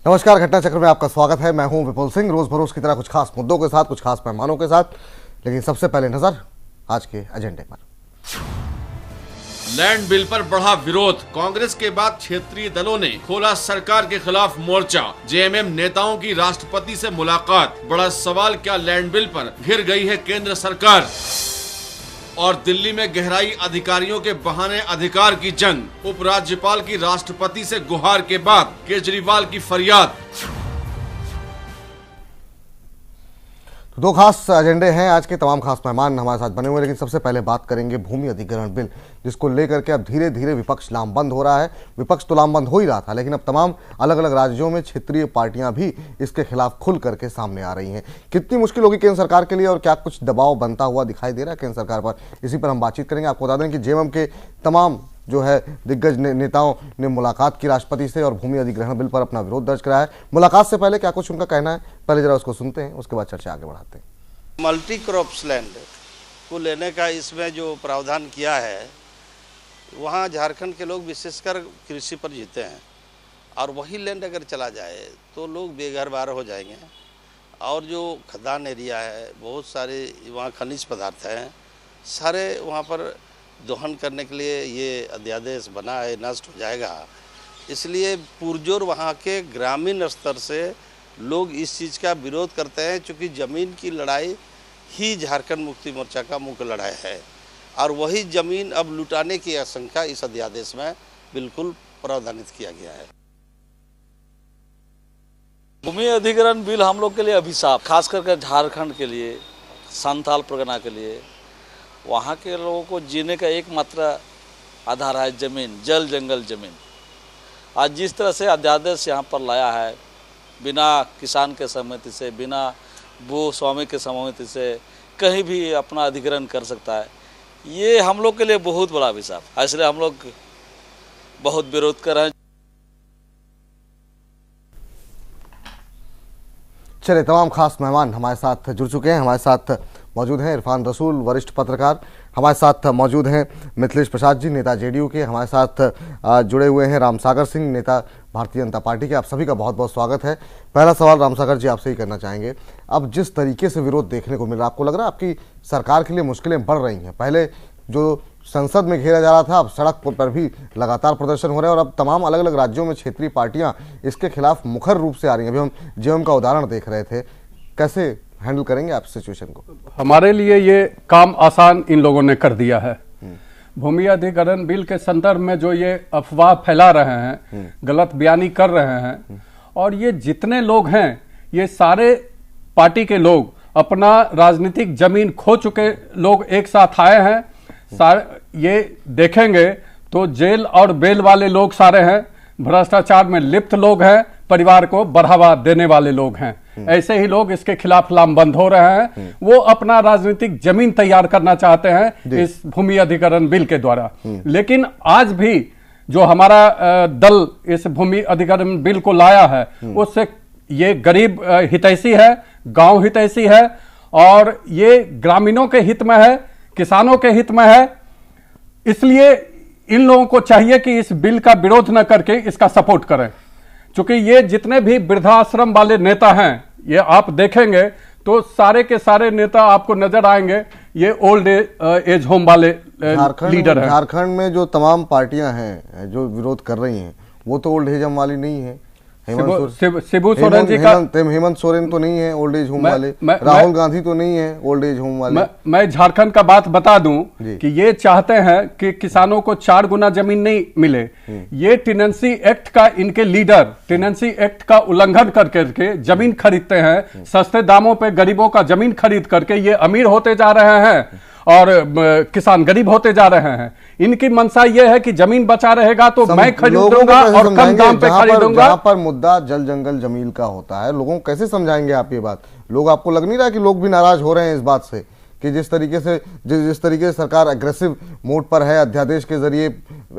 नमस्कार, घटना चक्र में आपका स्वागत है। मैं हूं विपुल सिंह, रोज बरोज की तरह कुछ खास मुद्दों के साथ, कुछ खास मेहमानों के साथ। लेकिन सबसे पहले नजर आज के एजेंडे पर। लैंड बिल पर बढ़ा विरोध। कांग्रेस के बाद क्षेत्रीय दलों ने खोला सरकार के खिलाफ मोर्चा। जेएमएम नेताओं की राष्ट्रपति से मुलाकात। बड़ा सवाल, क्या लैंड बिल पर घिर गई है केंद्र सरकार? और दिल्ली में गहराई, अधिकारियों के बहाने अधिकार की जंग। उपराज्यपाल की राष्ट्रपति से गुहार के बाद केजरीवाल की फरियाद। तो दो खास एजेंडे हैं, आज के तमाम खास मेहमान हमारे साथ बने हुए। लेकिन सबसे पहले बात करेंगे भूमि अधिग्रहण बिल, जिसको लेकर के अब धीरे धीरे विपक्ष लामबंद हो रहा है। विपक्ष तो लामबंद हो ही रहा था, लेकिन अब तमाम अलग अलग राज्यों में क्षेत्रीय पार्टियां भी इसके खिलाफ खुल करके सामने आ रही हैं। कितनी मुश्किल होगी केंद्र सरकार के लिए और क्या कुछ दबाव बनता हुआ दिखाई दे रहा है केंद्र सरकार पर, इसी पर हम बातचीत करेंगे। आपको बता दें कि जेएमएम के तमाम जो है दिग्गज नेताओं ने मुलाकात की राष्ट्रपति से और भूमि अधिग्रहण बिल पर अपना विरोध दर्ज कराया है। मुलाकात से पहले क्या कुछ उनका कहना है, पहले जरा उसको सुनते हैं, उसके बाद चर्चा आगे बढ़ाते हैं। मल्टी क्रॉप्स लैंड को लेने का इसमें जो प्रावधान किया है, वहाँ झारखंड के लोग विशेषकर कृषि पर जीते हैं और वही लैंड अगर चला जाए तो लोग बेघर बार हो जाएंगे। और जो खदान एरिया है, बहुत सारे वहाँ खनिज पदार्थ हैं, सारे वहाँ पर दोहन करने के लिए ये अध्यादेश बना है, नष्ट हो जाएगा। इसलिए पुरजोर वहाँ के ग्रामीण स्तर से लोग इस चीज़ का विरोध करते हैं, क्योंकि ज़मीन की लड़ाई ही झारखंड मुक्ति मोर्चा का मुख्य लड़ाई है और वही ज़मीन अब लुटाने की आशंका इस अध्यादेश में बिल्कुल प्रावधानित किया गया है। भूमि अधिग्रहण बिल हम लोग के लिए अभिशाप, खास करके झारखंड के लिए, संथाल परगना के लिए। वहाँ के लोगों को जीने का एकमात्र आधार है ज़मीन, जल जंगल ज़मीन। आज जिस तरह से अध्यादेश यहाँ पर लाया है, बिना किसान के सहमति से, बिना भू स्वामी के सहमति से कहीं भी अपना अधिग्रहण कर सकता है, ये हम लोग के लिए बहुत बड़ा अभिशाप है। इसलिए हम लोग बहुत विरोध कर रहे हैं। चलिए, तमाम खास मेहमान हमारे साथ जुड़ चुके हैं। हमारे साथ मौजूद हैं इरफान रसूल, वरिष्ठ पत्रकार। हमारे साथ मौजूद हैं मिथिलेश प्रसाद जी, नेता जेडीयू के। हमारे साथ जुड़े हुए हैं रामसागर सिंह, नेता भारतीय जनता पार्टी के। आप सभी का बहुत बहुत स्वागत है। पहला सवाल रामसागर जी आपसे ही करना चाहेंगे। अब जिस तरीके से विरोध देखने को मिल रहा है, आपको लग रहा है आपकी सरकार के लिए मुश्किलें बढ़ रही हैं? पहले जो संसद में घेरा जा रहा था, अब सड़क पर भी लगातार प्रदर्शन हो रहे हैं और अब तमाम अलग अलग राज्यों में क्षेत्रीय पार्टियां इसके खिलाफ मुखर रूप से आ रही हैं। अभी हम जेएमएम का उदाहरण देख रहे थे। कैसे हैंडल करेंगे आप सिचुएशन को? हमारे लिए ये काम आसान इन लोगों ने कर दिया है। भूमि अधिग्रहण बिल के संदर्भ में जो ये अफवाह फैला रहे हैं, गलत बयानी कर रहे हैं, और ये जितने लोग हैं, ये सारे पार्टी के लोग, अपना राजनीतिक जमीन खो चुके लोग एक साथ आए हैं। सारे ये देखेंगे तो जेल और बेल वाले लोग सारे हैं, भ्रष्टाचार में लिप्त लोग हैं, परिवार को बढ़ावा देने वाले लोग हैं। ऐसे ही लोग इसके खिलाफ लामबंद हो रहे हैं। वो अपना राजनीतिक जमीन तैयार करना चाहते हैं इस भूमि अधिग्रहण बिल के द्वारा। लेकिन आज भी जो हमारा दल इस भूमि अधिग्रहण बिल को लाया है, उससे ये गरीब हितैषी है, गांव हितैषी है, और ये ग्रामीणों के हित में है, किसानों के हित में है। इसलिए इन लोगों को चाहिए कि इस बिल का विरोध न करके इसका सपोर्ट करें। क्योंकि ये जितने भी वृद्धाश्रम वाले नेता हैं, ये आप देखेंगे तो सारे के सारे नेता आपको नजर आएंगे, ये ओल्ड एज होम वाले लीडर हैं। झारखंड में जो तमाम पार्टियां हैं जो विरोध कर रही हैं, वो तो ओल्ड एज होम वाली नहीं है। शिबू सोरेन जी का, हेमंत सोरेन तो नहीं है ओल्ड एज होम वाले, राहुल गांधी तो नहीं है ओल्ड एज होम वाले। मैं झारखंड का बात बता दूं कि ये चाहते हैं कि किसानों को 4 गुना जमीन नहीं मिले। ये टेनेंसी एक्ट का, इनके लीडर टेनेंसी एक्ट का उल्लंघन करके जमीन खरीदते हैं, सस्ते दामों पे गरीबों का जमीन खरीद करके ये अमीर होते जा रहे हैं और किसान गरीब होते जा रहे हैं। इनकी मंशा ये है कि जमीन बचा रहेगा तो मैं खरीदूंगा और कम दाम पे खरीदूंगा। जहां पर मुद्दा जल जंगल जमीन का होता है, लोगों को कैसे समझाएंगे आप ये बात? लोग, आपको लग नहीं रहा कि लोग भी नाराज हो रहे हैं इस बात से कि जिस तरीके से सरकार एग्रेसिव मोड पर है, अध्यादेश के जरिए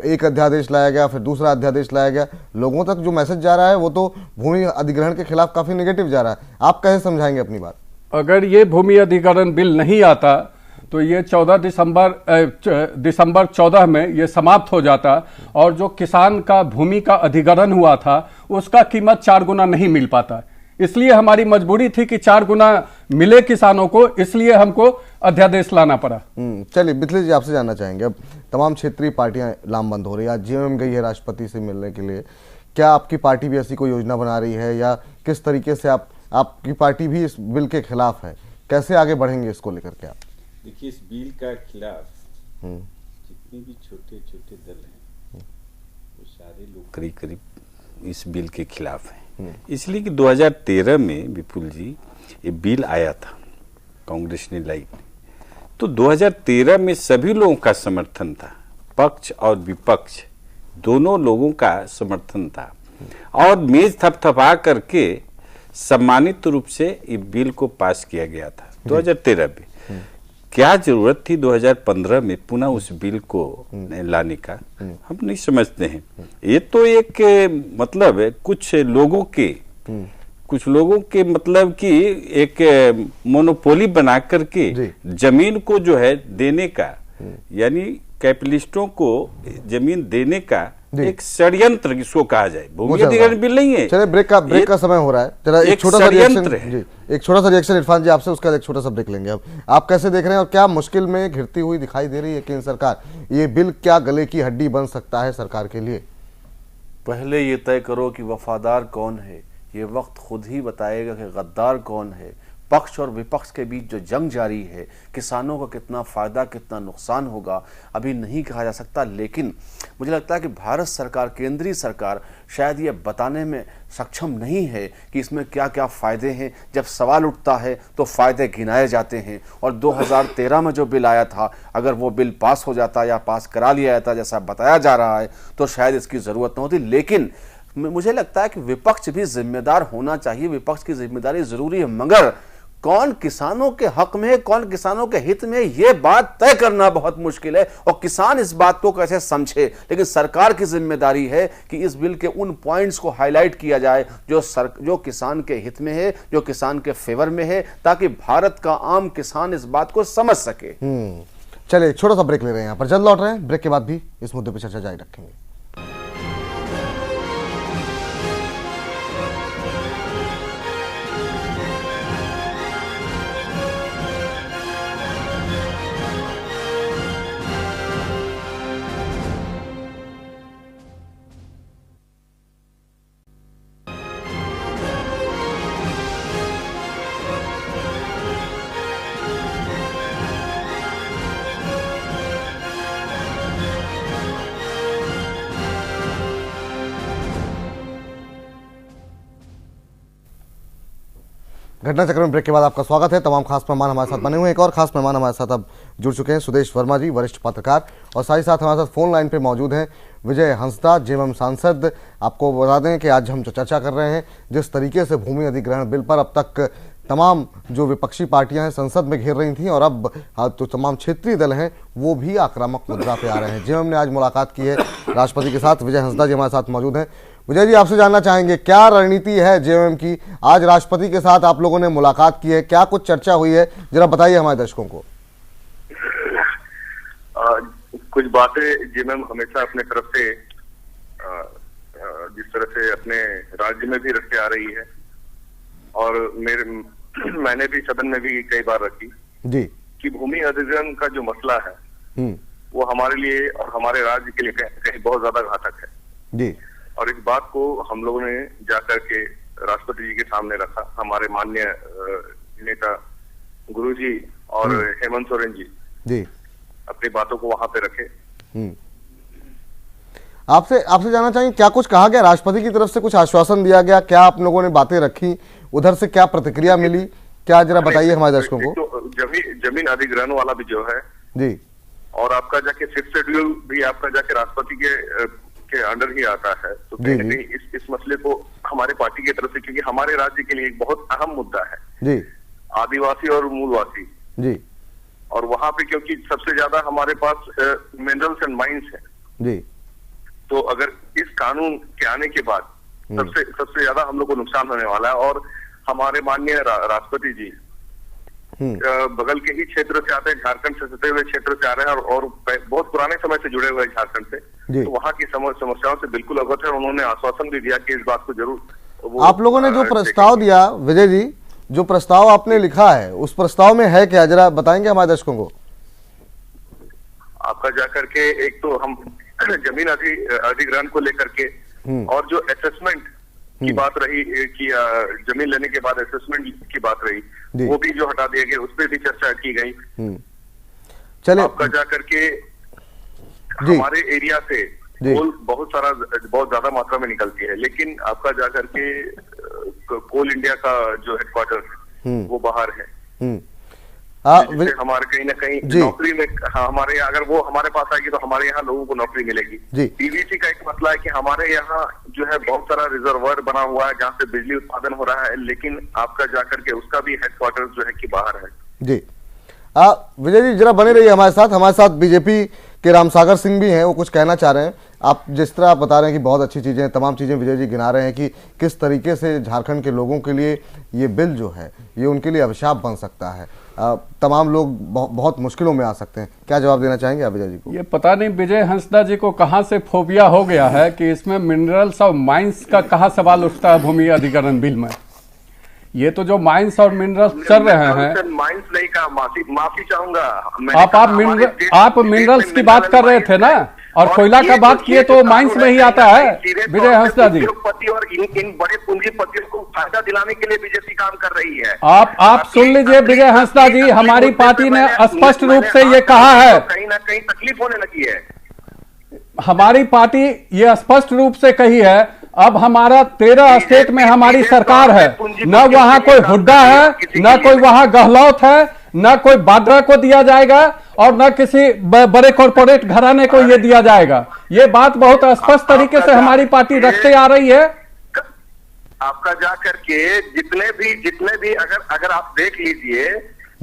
एक अध्यादेश लाया गया, फिर दूसरा अध्यादेश लाया गया, लोगों तक जो मैसेज जा रहा है वो तो भूमि अधिग्रहण के खिलाफ काफी नेगेटिव जा रहा है। आप कैसे समझाएंगे अपनी बात? अगर ये भूमि अधिग्रहण बिल नहीं आता तो ये 14 दिसंबर 14 में ये समाप्त हो जाता और जो किसान का भूमि का अधिग्रहण हुआ था उसका कीमत 4 गुना नहीं मिल पाता। इसलिए हमारी मजबूरी थी कि 4 गुना मिले किसानों को, इसलिए हमको अध्यादेश लाना पड़ा। चलिए मिथिलेश जी, आपसे जानना चाहेंगे, अब तमाम क्षेत्रीय पार्टियां लामबंद हो रही है, आज जेएमएम गई है राष्ट्रपति से मिलने के लिए, क्या आपकी पार्टी भी ऐसी कोई योजना बना रही है या किस तरीके से आपकी पार्टी भी इस बिल के खिलाफ है, कैसे आगे बढ़ेंगे इसको लेकर के आप? देखिए, इस बिल का खिलाफ जितने भी छोटे छोटे दल हैं वो सारे लोग करीब करीब इस बिल के खिलाफ हैं। इसलिए कि 2013 में विपुल जी ये बिल आया था, कांग्रेस ने लाई, तो 2013 में सभी लोगों का समर्थन था, पक्ष और विपक्ष दोनों लोगों का समर्थन था और मेज थपथपा करके सम्मानित रूप से ये बिल को पास किया गया था 2013 में। क्या जरूरत थी 2015 में पुनः उस बिल को लाने का, हम नहीं समझते हैं। ये तो एक मतलब कुछ लोगों के मतलब कि एक मोनोपोली बना करके जमीन को जो है देने का, यानी कैपिटलिस्टों को जमीन देने का एक षड्यंत्र इसको कहा जाए, भूमि अधिग्रहण बिल नहीं है। चलिए ब्रेक का समय हो रहा है, जरा एक छोटा सा रिएक्शन इरफान जी आपसे, उसका एक छोटा सा ब्रेक लेंगे। अब आप कैसे देख रहे हैं और क्या मुश्किल में घिरती हुई दिखाई दे रही है केंद्र सरकार, ये बिल क्या गले की हड्डी बन सकता है सरकार के लिए? पहले ये तय करो कि वफादार कौन है, ये वक्त खुद ही बताएगा कि गद्दार कौन है। पक्ष और विपक्ष के बीच जो जंग जारी है, किसानों को कितना फायदा कितना नुकसान होगा अभी नहीं कहा जा सकता, लेकिन मुझे लगता है कि भारत सरकार, केंद्रीय सरकार शायद ये बताने में सक्षम नहीं है कि इसमें क्या क्या फायदे हैं। जब सवाल उठता है तो फायदे गिनाए जाते हैं, और 2013 में जो बिल आया था, अगर वो बिल पास हो जाता या पास करा लिया जाता जैसा बताया जा रहा है तो शायद इसकी जरूरत न होती। लेकिन मुझे लगता है कि विपक्ष भी जिम्मेदार होना चाहिए, विपक्ष की जिम्मेदारी जरूरी है, मगर कौन किसानों के हक में है, कौन किसानों के हित में, यह बात तय करना बहुत मुश्किल है और किसान इस बात को कैसे समझे। लेकिन सरकार की जिम्मेदारी है कि इस बिल के उन पॉइंट्स को हाईलाइट किया जाए जो किसान के हित में है, जो किसान के फेवर में है, ताकि भारत का आम किसान इस बात को समझ सके। चलिए छोटा सा ब्रेक ले रहे हैं, यहाँ पर जल्द लौट रहे हैं, ब्रेक के बाद भी इस मुद्दे पर चर्चा जारी रखेंगे। घटना चक्र में ब्रेक के बाद आपका स्वागत है। तमाम खास मेहमान हमारे साथ बने हुए हैं, एक और खास मेहमान हमारे साथ अब जुड़ चुके हैं, सुदेश वर्मा जी, वरिष्ठ पत्रकार, और साथ ही साथ हमारे साथ फोन लाइन पे मौजूद हैं विजय हंसदा, जेएमएम सांसद। आपको बता दें कि आज हम जो चर्चा कर रहे हैं, जिस तरीके से भूमि अधिग्रहण बिल पर अब तक तमाम जो विपक्षी पार्टियां हैं संसद में घेर रही थी, और अब तो तमाम क्षेत्रीय दल हैं वो भी आक्रामक मुद्रा पे आ रहे हैं। जेएमएम ने आज मुलाकात की है राष्ट्रपति के साथ। विजय हंसदा जी हमारे साथ मौजूद हैं। विजय जी, आपसे जानना चाहेंगे क्या रणनीति है जेएमएम की, आज राष्ट्रपति के साथ आप लोगों ने मुलाकात की है, क्या कुछ चर्चा हुई है, जरा बताइए हमारे दर्शकों को। कुछ बातें जेएमएम हमेशा अपने तरफ से जिस तरह से अपने राज्य में भी रखते आ रही है, और मैंने भी सदन में भी कई बार रखी जी कि भूमि अधिग्रहण का जो मसला है वो हमारे लिए और हमारे राज्य के लिए कहीं बहुत ज्यादा घातक है जी। और इस बात को हम लोगों ने जाकर के राष्ट्रपति जी के सामने रखा। हमारे माननीय नेता गुरुजी और हेमंत सोरेन जी अपनी बातों को वहां पे रखे। आपसे जानना चाहिए क्या कुछ कहा गया, राष्ट्रपति की तरफ से कुछ आश्वासन दिया गया, क्या आप लोगों ने बातें रखी, उधर से क्या प्रतिक्रिया मिली, क्या जरा बताइए हमारे दर्शकों को। तो जमीन अधिग्रहण वाला भी जो है जी, और आपका जाके 6th शेड्यूल भी आपका जाके राष्ट्रपति के अंडर ही आता है, तो कहीं न कहीं इस मसले को हमारे पार्टी की तरफ से, क्योंकि हमारे राज्य के लिए एक बहुत अहम मुद्दा है जी, आदिवासी और मूलवासी जी, और वहां पे क्योंकि सबसे ज्यादा हमारे पास मिनरल्स एंड माइंस है जी, तो अगर इस कानून के आने के बाद सबसे ज्यादा हम लोग को नुकसान होने वाला है। और हमारे माननीय राष्ट्रपति जी बगल के ही क्षेत्र से आते हैं, झारखंड से सटे हुए क्षेत्र से आ रहे हैं और बहुत पुराने समय से जुड़े हुए हैं झारखंड से, तो वहाँ की समस्याओं से बिल्कुल अवगत है। उन्होंने आश्वासन भी दिया कि इस बात को जरूर आप लोगों ने जो प्रस्ताव दिया, विजय जी, जो प्रस्ताव आपने लिखा है उस प्रस्ताव में है क्या, जरा बताएंगे हमारे दर्शकों को? आपका जाकर के एक तो हम जमीन अधिग्रहण को लेकर के और जो असेसमेंट की बात रही कि जमीन लेने के बाद असेसमेंट की बात रही, वो भी जो हटा दिया गया, उस पर भी चर्चा की गई। चले आपका जाकर के हमारे एरिया से कोल बहुत ज्यादा मात्रा में निकलती है, लेकिन आपका जाकर के कोल इंडिया का जो हेडक्वार्टर वो बाहर है, हमारे कहीं ना कहीं नौकरी में हमारे अगर वो हमारे पास आएगी तो हमारे यहाँ लोगों को नौकरी मिलेगी। पीवीसी का एक मसला है कि हमारे यहाँ जो है बहुत सारा रिजर्वर बना हुआ है जहाँ से बिजली उत्पादन हो रहा है, लेकिन आपका जाकर के उसका भी हेडक्वार्टर जो है कि बाहर है। जी विजय जी जरा बने रहिए हमारे साथ बीजेपी के रामसागर सिंह भी हैं, वो कुछ कहना चाह रहे हैं। आप जिस तरह आप बता रहे हैं कि बहुत अच्छी चीज़ें, तमाम चीज़ें विजय जी गिना रहे हैं कि किस तरीके से झारखंड के लोगों के लिए ये बिल जो है ये उनके लिए अभिशाप बन सकता है, तमाम लोग बहुत मुश्किलों में आ सकते हैं। क्या जवाब देना चाहेंगे आप विजय जी को? ये पता नहीं विजय हंसदा जी को कहाँ से फोबिया हो गया है कि इसमें मिनरल्स और माइंस का कहाँ सवाल उठता है भूमि अधिग्रहण बिल में। ये तो जो माइंस और मिनरल्स चल रहे हैं, माइंस नहीं कहा, माफी चाहूंगा। आप मिनरल्स की बात कर रहे थे ना, और कोयला का बात किए तो माइंस में ही आता है विजय हंसदा जी। उद्योगपति और इन बड़े पूंजीपतियों को फायदा दिलाने के लिए बीजेपी काम कर रही है। आप सुन लीजिए विजय हंसदा जी, हमारी पार्टी ने स्पष्ट रूप से ये कहा है, कहीं ना कहीं तकलीफ होने लगी है। हमारी पार्टी ये स्पष्ट रूप से कही है, अब हमारा 13 स्टेट में हमारी सरकार है, न वहां कोई हुड्डा है, न कोई वहां गहलौत है, न कोई बाड्रा को दिया जाएगा और न किसी बड़े कॉरपोरेट घराने को ये दिया जाएगा। ये बात बहुत स्पष्ट तरीके से हमारी पार्टी रखते आ रही है। आपका जाकर के जितने भी अगर आप देख लीजिए,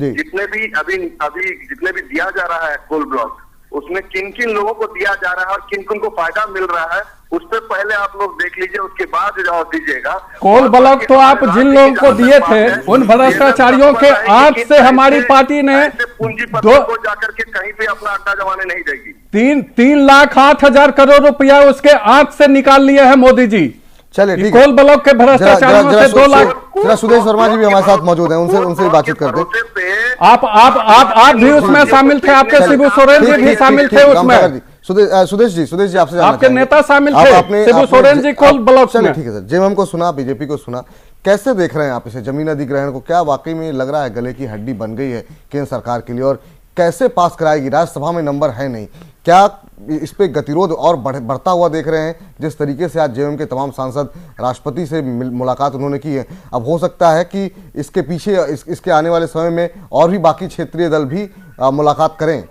जितने भी अभी जितने भी दिया जा रहा है कोल ब्लॉक, उसमें किन किन लोगों को दिया जा रहा है और किन किन को फायदा मिल रहा है, उस पर पहले आप लोग देख लीजिए, उसके बाद जवाब दीजिएगा। कोल ब्लॉक तो आप जिन लोगों को दिए थे उन भ्रष्टाचारियों के आंख से हमारी पार्टी ने पूंजीपतियों को जाकर के कहीं पे अपना अड्डा जमाने नहीं देगी। 3,08,000 करोड़ रुपया उसके आंख से निकाल लिए हैं मोदी जी। चलिए ठीक है, कोल ब्लॉक के भ्रष्टाचारियों से 2 लाख। सुदेश वर्मा जी भी हमारे साथ मौजूद हैं, उनसे भी बातचीत करते हैं। आप भी उसमें शामिल थे, आपके शिबू सोरेन जी भी शामिल थे उसमें। सुदेश जी आपसे आपके नेता शामिल थे, शिबू सोरेन जी कोल ब्लॉक में। ठीक है सर, जेएमएम को सुना, बीजेपी को सुना, कैसे देख रहे हैं आप इसे जमीन अधिग्रहण को? क्या वाकई में लग रहा है गले की हड्डी बन गई है केंद्र सरकार के लिए, और कैसे पास कराएगी? राज्यसभा में नंबर है नहीं, क्या इस पे गतिरोध और बढ़ता हुआ देख रहे हैं? जिस तरीके से आज जेएमएम के तमाम सांसद राष्ट्रपति से मुलाकात उन्होंने की है, अब हो सकता है कि इसके पीछे इसके आने वाले समय में और भी बाकी क्षेत्रीय दल भी मुलाकात करें,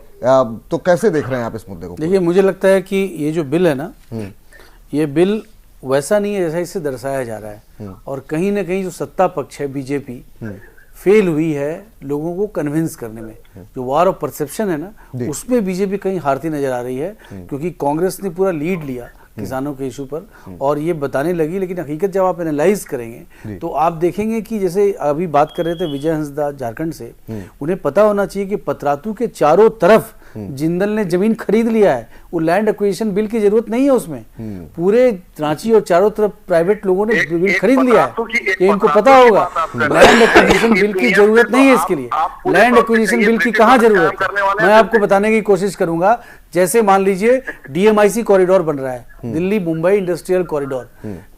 तो कैसे देख रहे हैं आप इस मुद्दे को? देखिए, मुझे लगता है कि ये जो बिल है ना, ये बिल वैसा नहीं है जैसा इससे दर्शाया जा रहा है, और कहीं ना कहीं जो सत्ता पक्ष है बीजेपी फेल हुई है लोगों को कन्विंस करने में। जो वार ऑफ परसेप्शन है ना, उसमें बीजेपी कहीं हारती नजर आ रही है, क्योंकि कांग्रेस ने पूरा लीड लिया किसानों के इशू पर और ये बताने लगी, लेकिन हकीकत जब आप एनालाइज करेंगे तो आप देखेंगे कि जैसे अभी बात कर रहे थे विजय हंसदा झारखंड से, उन्हें पता होना चाहिए कि पतरातू के चारों तरफ जिंदल ने जमीन खरीद लिया है। वो लैंड एक्विजिशन बिल की जरूरत नहीं है उसमें, पूरे रांची और चारों तरफ प्राइवेट लोगों ने बिल खरीद लिया है, ये इनको पता होगा। लैंड एक्विजिशन बिल की जरूरत नहीं है इसके लिए, लैंड एक्विजिशन बिल की कहाँ जरूरत है? मैं आपको बताने की कोशिश करूंगा। जैसे मान लीजिए डीएमआईसी कॉरिडोर बन रहा है, दिल्ली मुंबई इंडस्ट्रियल कॉरिडोर,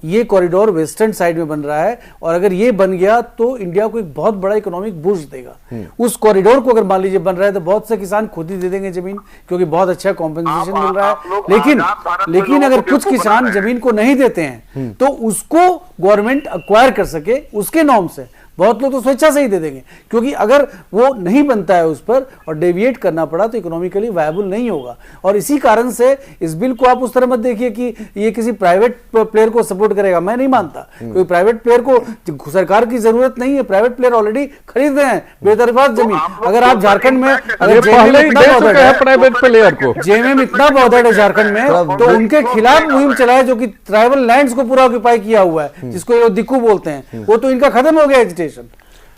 ये कॉरिडोर वेस्टर्न साइड में बन रहा है, और अगर ये बन गया तो इंडिया को एक बहुत बड़ा इकोनॉमिक बूस्ट देगा। उस कॉरिडोर को अगर मान लीजिए बन रहा है तो बहुत से किसान खुद ही दे देंगे जमीन, क्योंकि बहुत अच्छा कॉम्पेंसेशन मिल रहा है। लेकिन अगर कुछ किसान जमीन को नहीं देते हैं तो उसको गवर्नमेंट एक्वायर कर सके उसके नॉर्म से, बहुत लोग तो स्वेच्छा से ही दे देंगे, क्योंकि अगर वो नहीं बनता है उस पर और डेविएट करना पड़ा तो इकोनॉमिकली वायबल नहीं होगा। और इसी कारण से इस बिल को आप उस तरह मत देखिए कि ये किसी प्राइवेट प्लेयर को सपोर्ट करेगा, मैं नहीं मानता। कोई प्राइवेट प्लेयर को सरकार की जरूरत नहीं है, प्राइवेट प्लेयर ऑलरेडी खरीद रहे हैं बेतरफात जमीन। अगर आप झारखंड में प्राइवेट प्लेयर को जेएमएम इतना बॉदर्ड है झारखंड में, तो उनके खिलाफ मुहिम चलाए जो कि ट्राइबल लैंड्स को पूरा ऑक्यूपाई किया हुआ है, जिसको दिक्कू बोलते हैं, वो तो इनका खत्म हो गया।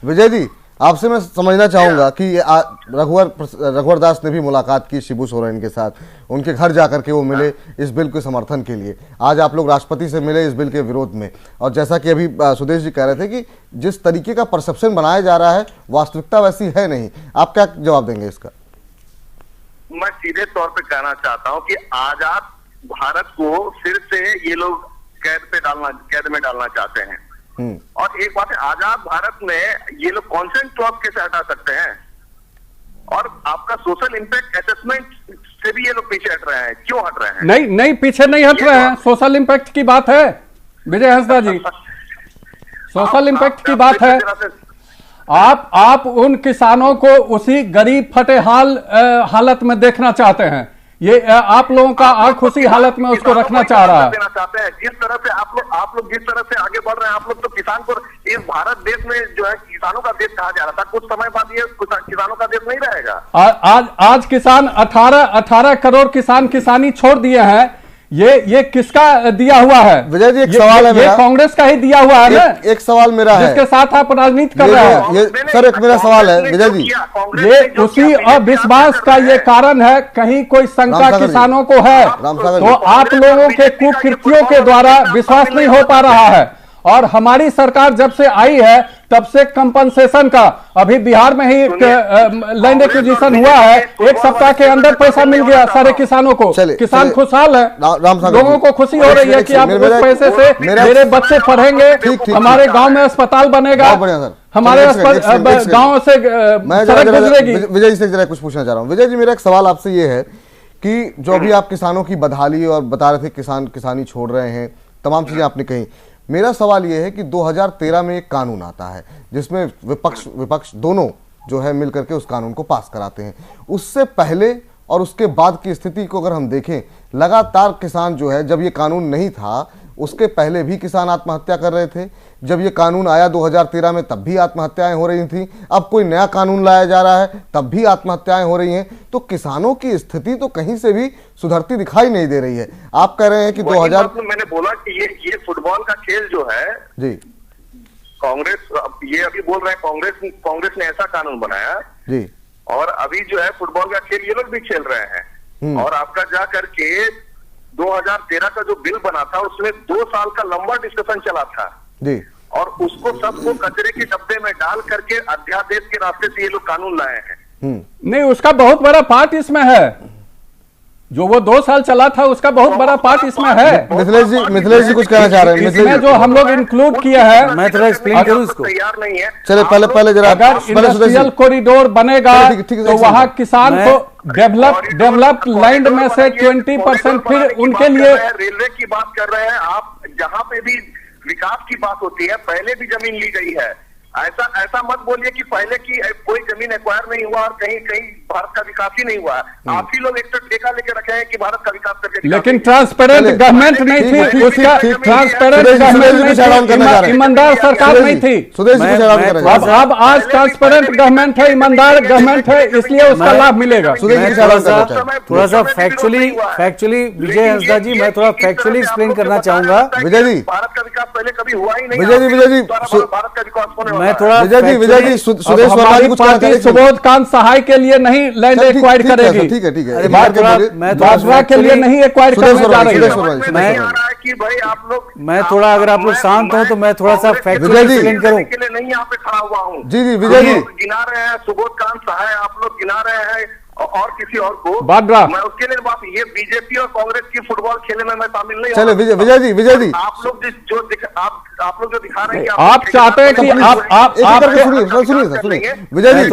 विजय जी, आपसे मैं समझना चाहूंगा कि रघुवर दास ने भी मुलाकात की शिबू सोरेन के साथ, उनके घर जाकर के वो मिले इस बिल के समर्थन के लिए। आज आप लोग राष्ट्रपति से मिले इस बिल के विरोध में, और जैसा कि अभी सुदेश जी कह रहे थे कि जिस तरीके का परसेप्शन बनाया जा रहा है वास्तविकता वैसी है नहीं। आप क्या जवाब देंगे इसका? मैं सीधे तौर पे कहना चाहता हूं कि आजाद भारत को फिर से ये लोग कैद में डालना चाहते हैं। और एक बात है, आजाद भारत में ये लोग कॉन्सेंट क्लॉज कैसे हटा सकते हैं? और आपका सोशल इम्पैक्ट असेसमेंट से भी ये लोग पीछे हट रहे हैं। क्यों हट रहे हैं? नहीं पीछे नहीं हट रहे हैं। सोशल इम्पैक्ट की बात है विजय हंसदा जी, सोशल इम्पैक्ट की बात है। आप उन किसानों को उसी गरीब फटेहाल हालत में देखना चाहते हैं। ये आप लोगों का आंख उसी हालत में उसको रखना चाह रहा है। देना चाहते हैं जिस तरह से आप लोग जिस तरह से आगे बढ़ रहे हैं, आप लोग तो किसान को इस भारत देश में जो है किसानों का देश कहा जा रहा था, कुछ समय बाद ये किसानों का देश नहीं रहेगा। आज किसान 18 करोड़ किसान किसानी छोड़ दिए हैं। ये किसका दिया हुआ है? विजय जी एक सवाल है मेरा, ये कांग्रेस का ही दिया हुआ है ना। एक सवाल मेरा है जिसके साथ आप राजनीति कर रहे हैं। सर एक मेरा सवाल है विजय जी, ये उसी अविश्वास का ये कारण है। कहीं कोई शंका किसानों को है तो आप लोगों के कुकृत्यों के द्वारा विश्वास नहीं हो पा रहा है। और हमारी सरकार जब से आई है तब से कंपनसेशन का, अभी बिहार में ही लैंड एक्विजिशन हुआ है, 1 सप्ताह के अंदर पैसा मिल गया सारे किसानों को। किसान खुशहाल है, लोगों को खुशी हो रही है कि आप उस पैसे से मेरे बच्चे पढ़ेंगे, हमारे गांव में अस्पताल बनेगा, हमारे गांव से सड़क गुजरेगी। विजय जी से जरा कुछ पूछना चाह रहा हूँ। विजय जी मेरा एक सवाल आपसे ये है कि जो अभी आप किसानों की बदहाली और बता रहे थे किसान किसानी छोड़ रहे हैं, तमाम चीजें आपने कही, मेरा सवाल यह है कि 2013 में एक कानून आता है जिसमें विपक्ष दोनों जो है मिलकर के उस कानून को पास कराते हैं। उससे पहले और उसके बाद की स्थिति को अगर हम देखें, लगातार किसान जो है, जब ये कानून नहीं था उसके पहले भी किसान आत्महत्या कर रहे थे, जब ये कानून आया 2013 में तब भी आत्महत्याएं हो रही थी, अब कोई नया कानून लाया जा रहा है तब भी आत्महत्याएं हो रही हैं। तो किसानों की स्थिति तो कहीं से भी सुधरती दिखाई नहीं दे रही है। आप कह रहे हैं कि 2000 मैंने बोला कि ये फुटबॉल का खेल जो है जी, कांग्रेस ये अभी बोल रहे हैं कांग्रेस ने ऐसा कानून बनाया जी, और अभी जो है फुटबॉल का खेल ये लोग भी खेल रहे हैं। और आपका जा करके 2013 का जो बिल बना था उसमें 2 साल का लंबा डिस्कशन चला था जी, और उसको सबको कचरे के डब्बे में डाल करके अध्यादेश के रास्ते से ये लोग कानून लाए हैं। नहीं, उसका बहुत बड़ा पार्ट इसमें है। जो वो 2 साल चला था उसका बहुत बड़ा पार्ट इसमें है। मिथिलेश जी कुछ कहना चाह रहे हैं? इसमें जो हम लोग इंक्लूड किया है, मैं थोड़ा एक्सप्लेन करूं इसको। तैयार नहीं है। चले पहले जरा, अगर इंडस्ट्रियल कॉरिडोर बनेगा तो वहाँ किसान को डेवलप्ड लैंड में से 20% फिर उनके लिए। रेलवे की बात कर रहे हैं आप, जहाँ पे भी विकास की बात होती है पहले भी जमीन ली गई है। ऐसा मत बोलिए कि पहले की कोई जमीन एक्वायर नहीं हुआ और कहीं भारत का विकास ही नहीं हुआ। आप ही लोग एक तो ठेका लेके रखे हैं कि भारत का विकास करके, लेकिन ट्रांसपेरेंट गवर्नमेंट नहीं थी, उसका ट्रांसपेरेंट गवर्नमेंट, ईमानदार सरकार नहीं थी। अब आज ट्रांसपेरेंट गवर्नमेंट है, ईमानदार गवर्नमेंट है, इसलिए उसका लाभ मिलेगा। थोड़ा सा फैक्चुअली विजय हंसदा जी, मैं थोड़ा फैक्चुअली एक्सप्लेन करना चाहूंगा। विजय जी, भारत का विकास पहले कभी हुआ ही नहीं। विजय जी भारत का विकास होने मैं थोड़ा विजय जी सुदेश वर्मा जी कुछ कहते हैं। सुबोध कांत सहाय के लिए नहीं लैंड एक्वायर करेगी, ठीक है भाजपा के लिए नहीं एक्वायर करने जा रही है। मैं थोड़ा, अगर आप लोग शांत हो तो मैं थोड़ा सा फैक्चुअली एक्सप्लेन करूं। के लिए नहीं यहाँ पे खड़ा हुआ हूँ। जी विजय जी गिना रहे हैं सुबोध कांत सहाय, आप लोग गिना रहे हैं और किसी और को, बाड्रा, मैं उसके लिए बात, ये बीजेपी और कांग्रेस की फुटबॉल खेलने में मैं शामिल नहीं। चले विजय जी आप लोग आप लोग जो दिखा रहे हैं कि आप चाहते हैं कि आप सुनिए विजय जी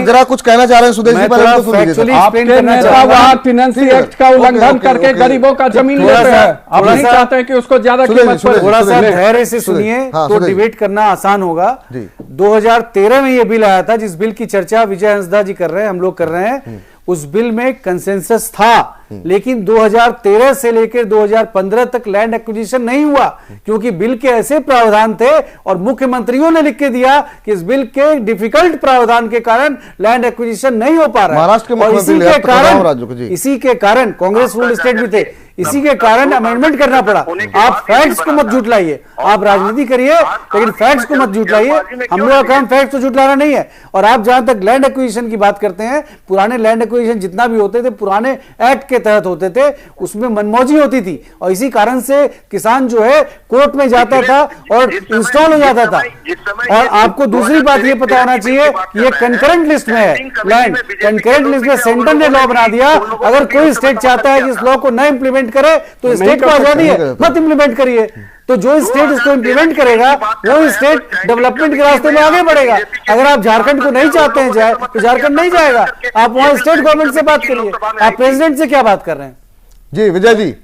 जरा कुछ कहना चाह रहे हैं। सुदेश जी पहले आपके नेता वहाँ टेनेंसी एक्ट का उल्लंघन करके गरीबों का जमीन लेते हैं, आप नहीं चाहते हैं कि उसको ज्यादा कीमत पर। थोड़ा सा धैर्य से सुनिए तो डिबेट करना आसान होगा। 2013 में ये बिल आया था, जिस बिल की चर्चा विजय हंसदा जी कर रहे हैं, हम लोग कर रहे हैं। उस बिल में कंसेंसस था, लेकिन 2013 से लेकर 2015 तक लैंड एक्विजिशन नहीं हुआ, क्योंकि बिल के ऐसे प्रावधान थे और मुख्यमंत्रियों ने लिख के दिया कि इस बिल के डिफिकल्ट प्रावधान के कारण लैंड एक्विजिशन नहीं हो पा रहा है। महाराष्ट्र के इसी के कारण कांग्रेस रूल स्टेट भी थे, इसी के कारण अमेंडमेंट करना पड़ा। आप फैक्ट्स को मत झुटलाइए, आप राजनीति करिए लेकिन फैक्ट्स को मत झुटलाइए। हम लोग का काम फैक्ट्स को झुटलाना नहीं है। और आप जहां तक लैंड एक्विजिशन की बात करते हैं, पुराने लैंड एक्विजिशन जितना भी होते थे पुराने एक्ट के तहत होते थे, उसमें मनमौजी होती थी और इसी कारण से किसान जो है कोर्ट में जाता था और इंस्टॉल हो जाता था। और आपको दूसरी बात ये पता होना चाहिए कि ये कंकरेंट लिस्ट में है लैंड, कंकरेंट लिस्ट में सेंटर ने लॉ बना दिया। अगर कोई स्टेट चाहता है कि इस लॉ को न इंप्लीमेंट करे तो स्टेट को आजादी है, मत इंप्लीमेंट करिए। तो जो स्टेट इसको इंप्लीमेंट करेगा वो स्टेट डेवलपमेंट के रास्ते में आगे बढ़ेगा। अगर आप झारखंड को नहीं चाहते हैं जाए तो झारखंड नहीं जाएगा। आप वहां स्टेट गवर्नमेंट से बात करिए, आप प्रेसिडेंट से क्या बात कर रहे हैं? जी विजय जी।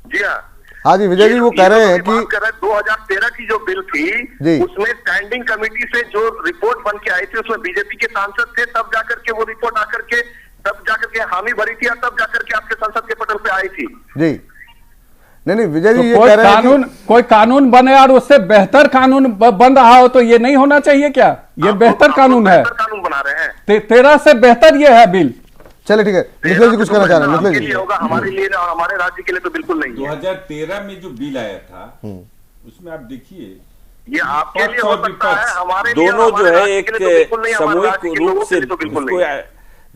जी हाँ जी विजय जी, वो कह रहे हैं कि 2013 की जो बिल थी उसमें स्टैंडिंग कमेटी से जो रिपोर्ट बन के आई थी उसमें बीजेपी के सांसद थे, तब जाकर के वो रिपोर्ट आकर के तब जाकर के हामी भरी थी और तब जाकर के आपके संसद के पटल पे आई थी। जी नहीं विजय जी, तो ये कह रहे हैं कोई कानून बने और उससे बेहतर कानून बन रहा हो तो ये नहीं होना चाहिए क्या? ये बेहतर कानून है, कानून बना रहे हैं। 13 से बेहतर ये है बिल। चले ठीक है, मिथिलेश जी कुछ कहना चाह रहे हैं? मिथिलेश जी होगा हमारे लिए और हमारे राज्य के लिए तो बिल्कुल नहीं है। 2013 में जो बिल आया था उसमें आप देखिए ये आपके लिए हो सकता है, हमारे दोनों जो है एक सामूहिक रूप से उसको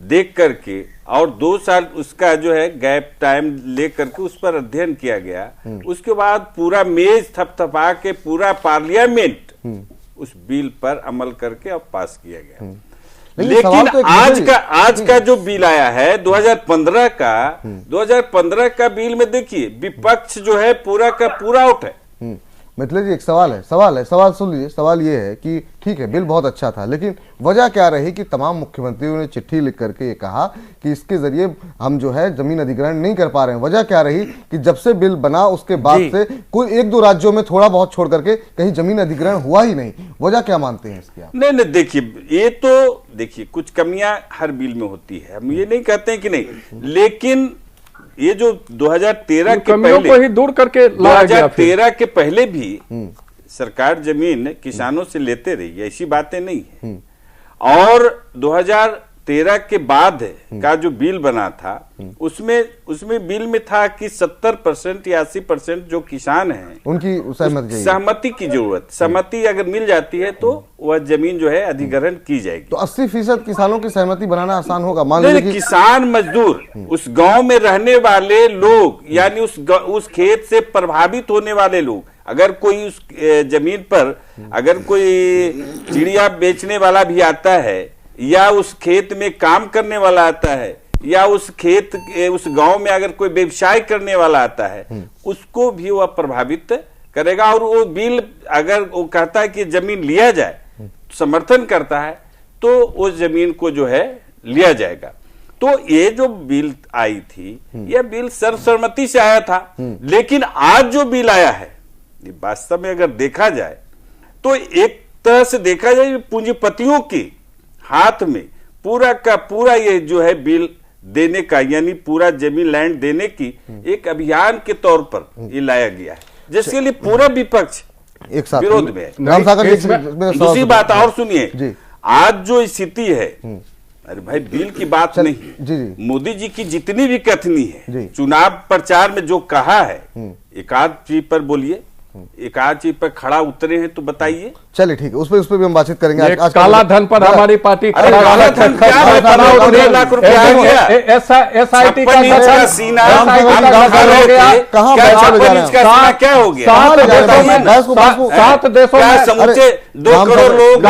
देख करके और 2 साल उसका जो है गैप टाइम ले करके उस पर अध्ययन किया गया। उसके बाद पूरा मेज थपथपा के पूरा पार्लियामेंट उस बिल पर अमल करके अब पास किया गया। लेकिन तो आज का जो बिल आया है 2015 का बिल में देखिए विपक्ष जो है पूरा का पूरा आउट है। मिथिलेश जी एक सवाल सुन लीजिए। सवाल ये है कि ठीक है बिल बहुत अच्छा था, लेकिन वजह क्या रही कि तमाम मुख्यमंत्रियों ने चिट्ठी लिख करके ये कहा कि इसके जरिए हम जो है जमीन अधिग्रहण नहीं कर पा रहे हैं। वजह क्या रही कि जब से बिल बना उसके बाद से कोई 1-2 राज्यों में थोड़ा बहुत छोड़ करके कहीं जमीन अधिग्रहण हुआ ही नहीं। वजह क्या मानते हैं इसकी आप? नहीं देखिए, ये तो देखिए कुछ कमियां हर बिल में होती है, हम ये नहीं कहते हैं कि नहीं, लेकिन ये जो 2013 के पहले को ही दूर करके 2013 के पहले भी सरकार जमीन किसानों से लेते रही, ऐसी बातें नहीं है। और 2013 के बाद का जो बिल बना था उसमें बिल में था कि 70% या 80% जो किसान हैं उनकी सहमति की जरूरत, सहमति अगर मिल जाती है तो वह जमीन जो है अधिग्रहण की जाएगी। तो 80% किसानों की सहमति बनाना आसान होगा? मान लीजिए किसान मजदूर उस गांव में रहने वाले लोग यानी उस खेत से प्रभावित होने वाले लोग, अगर कोई उस जमीन पर अगर कोई चिड़िया बेचने वाला भी आता है या उस खेत में काम करने वाला आता है या उस गांव में अगर कोई व्यवसाय करने वाला आता है, उसको भी वह प्रभावित करेगा। और वो बिल अगर वो कहता है कि जमीन लिया जाए, समर्थन करता है, तो उस जमीन को जो है लिया जाएगा। तो ये जो बिल आई थी यह बिल सर्वसम्मति से आया था। लेकिन आज जो बिल आया है वास्तव में अगर देखा जाए तो एक तरह से देखा जाए पूंजीपतियों के हाथ में पूरा का पूरा ये जो है बिल देने का यानी पूरा जमीन लैंड देने की एक अभियान के तौर पर ये लाया गया है, जिसके लिए पूरा विपक्ष एक साथ विरोध में है। दूसरी बात और सुनिए, आज जो स्थिति है, अरे भाई बिल की बात नहीं, मोदी जी की जितनी भी कथनी है चुनाव प्रचार में जो कहा है, एक आध चीज पर बोलिए, एक आध चीज पर खड़ा उतरे हैं तो बताइए। चलिए ठीक है, उस पर भी हम बातचीत करेंगे। आज काला धन पर हमारी पार्टी लाख रुपया SIT का सीना क्या हो गया? 7 देशों में समूचे 2 करोड़ लोग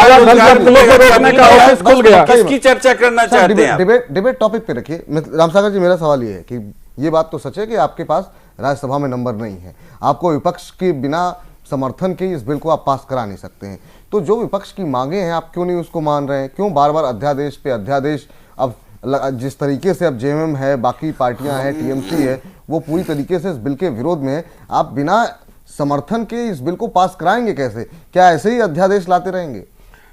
रोकने का ऑफिस खुल गया। किसकी चर्चा करना चाहते हैं? डिबेट टॉपिक पे रखिए। रामसागर जी, मेरा सवाल ये है कि ये बात तो सच है कि आपके पास राज्यसभा में नंबर नहीं है, आपको विपक्ष के बिना समर्थन के इस बिल को आप पास करा नहीं सकते हैं। तो जो विपक्ष की मांगे हैं आप क्यों नहीं उसको मान रहे हैं? क्यों बार बार अध्यादेश पे अध्यादेश? अब जिस तरीके से अब JMM है, बाकी पार्टियां हैं, TMC है, वो पूरी तरीके से इस बिल के विरोध में है। आप बिना समर्थन के इस बिल को पास कराएंगे कैसे? क्या ऐसे ही अध्यादेश लाते रहेंगे?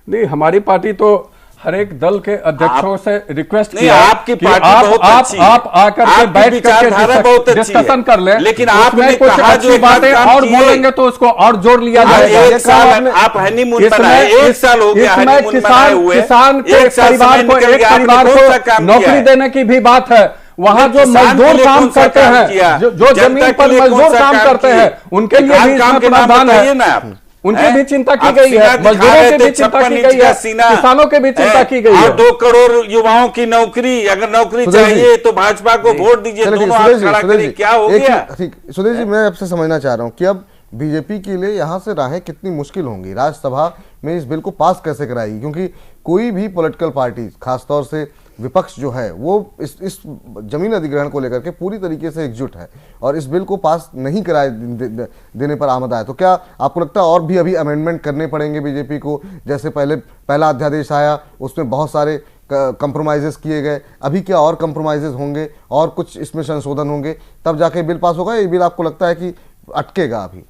नहीं, हमारी पार्टी तो हर एक दल के अध्यक्षों से रिक्वेस्ट किया आपकी पार्टी बहुत अच्छी है, आप आकर के बैठ करके डिस्कसन कर लें, लेकिन आपने कुछ अच्छी बातें और बोलेंगे तो उसको और जोड़ लिया जाएगा। एक साल आप हनीमून पर आए, 1 साल हो गया हनीमून पर आए हुए, किसान के परिवार को नौकरी देने की भी बात है। वहाँ जो मजदूर काम करते हैं, जो जमीन पर मजदूर काम करते हैं, उनके लिए भी इसमें प्रावधान है। उनकी भी चिंता की गई है, मजदूरों की भी चिंता की गई है, किसानों की भी चिंता की गई है। 2 करोड़ युवाओं की नौकरी, अगर नौकरी चाहिए तो भाजपा को वोट दीजिए। दोनों हाथ खड़ा करिए, क्या हो गया? सुधीर जी, मैं आपसे समझना चाह रहा हूँ कि अब बीजेपी के लिए यहाँ से राहें कितनी मुश्किल होंगी, राज्यसभा में इस बिल को पास कैसे कराएगी, क्योंकि कोई भी पॉलिटिकल पार्टी, खासतौर से विपक्ष जो है, वो इस जमीन अधिग्रहण को लेकर के पूरी तरीके से एकजुट है और इस बिल को पास नहीं कराए देने पर आमद आए। तो क्या आपको लगता है और भी अभी अमेंडमेंट करने पड़ेंगे बीजेपी को? जैसे पहला अध्यादेश आया, उसमें बहुत सारे कंप्रोमाइजेस किए गए, अभी क्या और कंप्रोमाइजेस होंगे और कुछ इसमें संशोधन होंगे, तब जाके बिल पास होगा? ये बिल आपको लगता है कि अटकेगा अभी?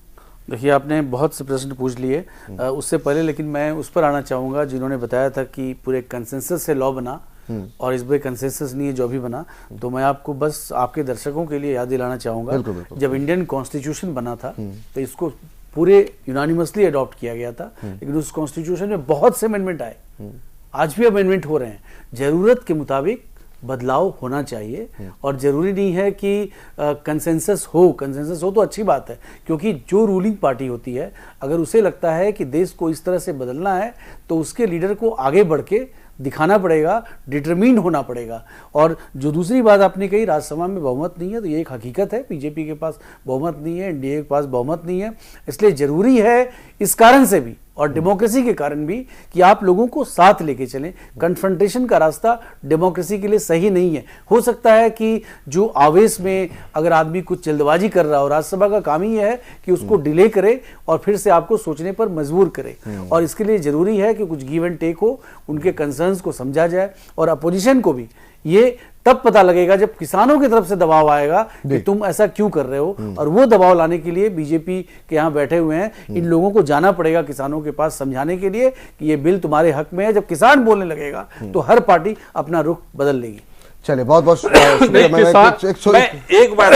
देखिए, आपने बहुत से प्रश्न पूछ लिए, उससे पहले लेकिन मैं उस पर आना चाहूँगा जिन्होंने बताया था कि पूरे कंसेंसस से लॉ बना और इस पर कंसेंसस नहीं है जो भी बना। तो मैं आपको बस आपके दर्शकों के लिए याद दिलाना चाहूँगा, जब इंडियन कॉन्स्टिट्यूशन बना था तो इसको पूरे यूनानिमसली अडॉप्ट किया गया था, लेकिन उस कॉन्स्टिट्यूशन में बहुत से अमेंडमेंट आए, आज भी अमेंडमेंट हो रहे हैं। जरूरत के मुताबिक बदलाव होना चाहिए और जरूरी नहीं है कि कंसेंसस हो तो अच्छी बात है, क्योंकि जो रूलिंग पार्टी होती है, अगर उसे लगता है कि देश को इस तरह से बदलना है तो उसके लीडर को आगे बढ़ के दिखाना पड़ेगा, डिटरमिन्ड होना पड़ेगा। और जो दूसरी बात आपने कही, राज्यसभा में बहुमत नहीं है, तो ये एक हकीकत है, बीजेपी के पास बहुमत नहीं है, एनडीए के पास बहुमत नहीं है। इसलिए जरूरी है इस कारण से भी और डेमोक्रेसी के कारण भी कि आप लोगों को साथ लेके चलें। कन्फ्रंटेशन का रास्ता डेमोक्रेसी के लिए सही नहीं है। हो सकता है कि जो आवेश में अगर आदमी कुछ जल्दबाजी कर रहा हो, राज्यसभा का काम ही है कि उसको डिले करे और फिर से आपको सोचने पर मजबूर करे, और इसके लिए जरूरी है कि कुछ गिव एंड टेक हो, उनके कंसर्न्स को समझा जाए। और अपोजिशन को भी ये तब पता लगेगा जब किसानों की तरफ से दबाव आएगा कि तुम ऐसा क्यों कर रहे हो, और वो दबाव लाने के लिए बीजेपी के यहाँ बैठे हुए हैं, इन लोगों को जाना पड़ेगा किसानों के पास समझाने के लिए कि ये बिल तुम्हारे हक में है। जब किसान बोलने लगेगा तो हर पार्टी अपना रुख बदल लेगी। चलिए, बहुत बहुत एक बात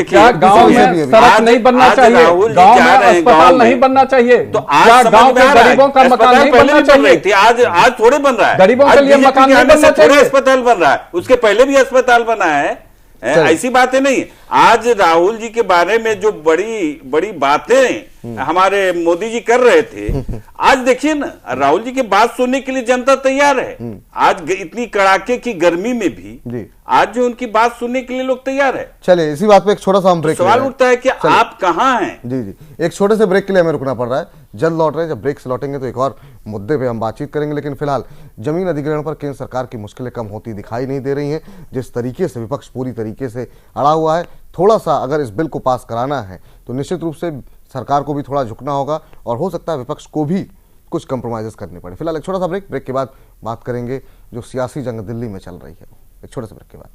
क्या गांव में सड़क नहीं बनना चाहिए, गांव में अस्पताल नहीं बनना चाहिए, तो आज गांव के गरीबों का मकान नहीं बनना चाहिए? आज थोड़े बन रहा है, गरीबों के लिए मकान नहीं बनना चाहिए। अस्पताल बन रहा है, उसके पहले भी अस्पताल बना है, ऐसी बातें नहीं। आज राहुल जी के बारे में जो बड़ी बड़ी बातें हमारे मोदी जी कर रहे थे, आज देखिए ना, राहुल जी की बात सुनने के लिए जनता तैयार है। आज इतनी कड़ाके की गर्मी में भी आज जो उनकी बात सुनने के लिए लोग तैयार है। चलिए, इसी बात पे एक छोटा सा हम ब्रेक, सवाल उठता है कि आप कहां हैं? जी, एक छोटे से ब्रेक के लिए हमें रुकना पड़ रहा है, जल्द लौट रहे हैं। जब ब्रेक से लौटेंगे तो एक और मुद्दे पे हम बातचीत करेंगे, लेकिन फिलहाल जमीन अधिग्रहण पर केंद्र सरकार की मुश्किलें कम होती दिखाई नहीं दे रही हैं। जिस तरीके से विपक्ष पूरी तरीके से अड़ा हुआ है, थोड़ा सा अगर इस बिल को पास कराना है तो निश्चित रूप से सरकार को भी थोड़ा झुकना होगा और हो सकता है विपक्ष को भी कुछ कंप्रोमाइजेस करने पड़े। फिलहाल एक छोटा सा ब्रेक के बाद बात करेंगे जो सियासी जंग दिल्ली में चल रही है, एक छोटे से ब्रेक के बाद।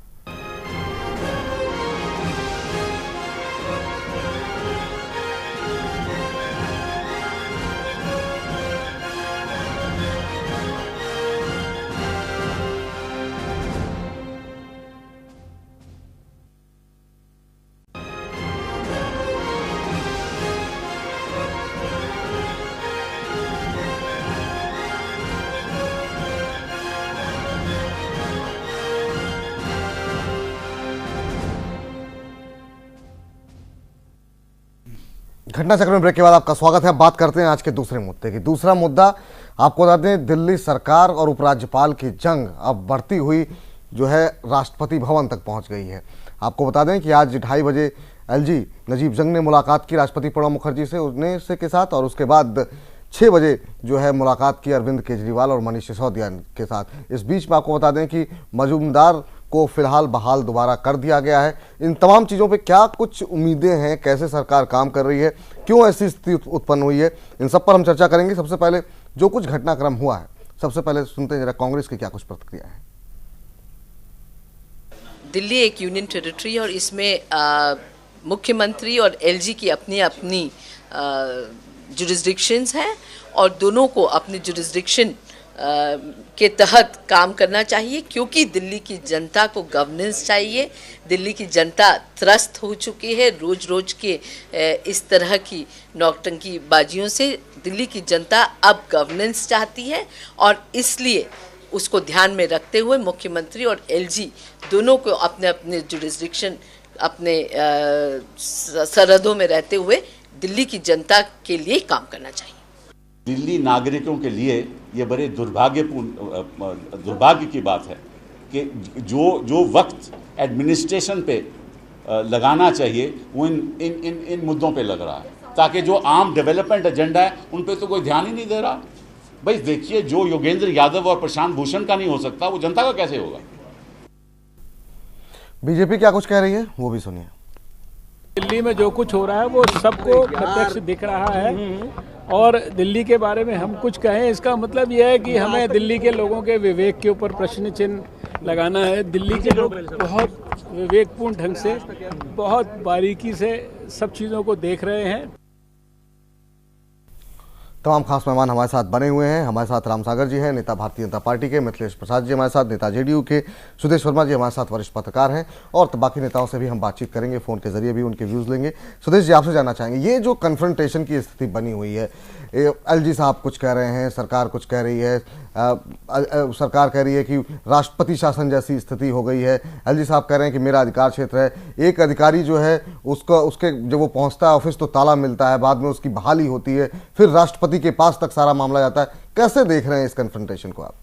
घटना चक्र में ब्रेक के बाद आपका स्वागत है। बात करते हैं आज के दूसरे मुद्दे की। दूसरा मुद्दा आपको बता दें, दिल्ली सरकार और उपराज्यपाल की जंग अब बढ़ती हुई जो है राष्ट्रपति भवन तक पहुंच गई है। आपको बता दें कि आज 2:30 बजे एलजी नजीब जंग ने मुलाकात की राष्ट्रपति प्रणब मुखर्जी से के साथ, और उसके बाद 6 बजे जो है मुलाकात की अरविंद केजरीवाल और मनीष सिसोदिया के साथ। इस बीच में आपको बता दें कि मजूमदार को फिलहाल बहाल दोबारा कर दिया गया है। इन तमाम चीज़ों पे क्या कुछ उम्मीदें हैं, कैसे सरकार काम कर रही है, क्यों ऐसी स्थिति उत्पन्न हुई है, इन सब पर हम चर्चा करेंगे। सबसे पहले जो कुछ घटनाक्रम हुआ है, सबसे पहले सुनते हैं जरा कांग्रेस की क्या कुछ प्रतिक्रिया है। दिल्ली एक यूनियन टेरिटरी और इसमें मुख्यमंत्री और एलजी की अपनी अपनी जुरिस्डिक्शंस हैं और दोनों को अपनी जुरिस्डिक्शन के तहत काम करना चाहिए, क्योंकि दिल्ली की जनता को गवर्नेंस चाहिए। दिल्ली की जनता त्रस्त हो चुकी है रोज रोज के इस तरह की नौटंकी बाजियों से। दिल्ली की जनता अब गवर्नेंस चाहती है और इसलिए उसको ध्यान में रखते हुए मुख्यमंत्री और एलजी दोनों को अपने अपने जुरिस्डिक्शन, अपने सरहदों में रहते हुए दिल्ली की जनता के लिए काम करना चाहिए। दिल्ली नागरिकों के लिए ये बड़े दुर्भाग्य की बात है कि जो वक्त एडमिनिस्ट्रेशन पे लगाना चाहिए वो इन मुद्दों पे लग रहा है, ताकि जो आम डेवलपमेंट एजेंडा है उन पे तो कोई ध्यान ही नहीं दे रहा। भाई देखिए, जो योगेंद्र यादव और प्रशांत भूषण का नहीं हो सकता वो जनता का कैसे होगा। बीजेपी क्या कुछ कह रही है वो भी सुनिए। दिल्ली में जो कुछ हो रहा है वो सबको प्रत्यक्ष दिख रहा है, और दिल्ली के बारे में हम कुछ कहें इसका मतलब यह है कि हमें दिल्ली के लोगों के विवेक के ऊपर प्रश्न चिन्ह लगाना है। दिल्ली के लोग बहुत विवेकपूर्ण ढंग से, बहुत बारीकी से सब चीज़ों को देख रहे हैं। तमाम खास मेहमान हमारे साथ बने हुए हैं। हमारे साथ रामसागर जी हैं, नेता भारतीय जनता पार्टी के, मिथिलेश प्रसाद जी हमारे साथ, नेता जेडीयू के, सुदेश वर्मा जी हमारे साथ वरिष्ठ पत्रकार हैं, और बाकी नेताओं से भी हम बातचीत करेंगे, फ़ोन के जरिए भी उनके व्यूज़ लेंगे। सुदेश जी, आपसे जानना चाहेंगे, ये जो कन्फ्रंटेशन की स्थिति बनी हुई है, एलजी साहब कुछ कह रहे हैं, सरकार कुछ कह रही है, सरकार कह रही है कि राष्ट्रपति शासन जैसी स्थिति हो गई है, एलजी साहब कह रहे हैं कि मेरा अधिकार क्षेत्र है। एक अधिकारी जो है उसके जब वो पहुंचता है ऑफिस तो ताला मिलता है, बाद में उसकी बहाली होती है, फिर राष्ट्रपति के पास तक सारा मामला जाता है। कैसे देख रहे हैं इस कन्फ्रंटेशन को आप?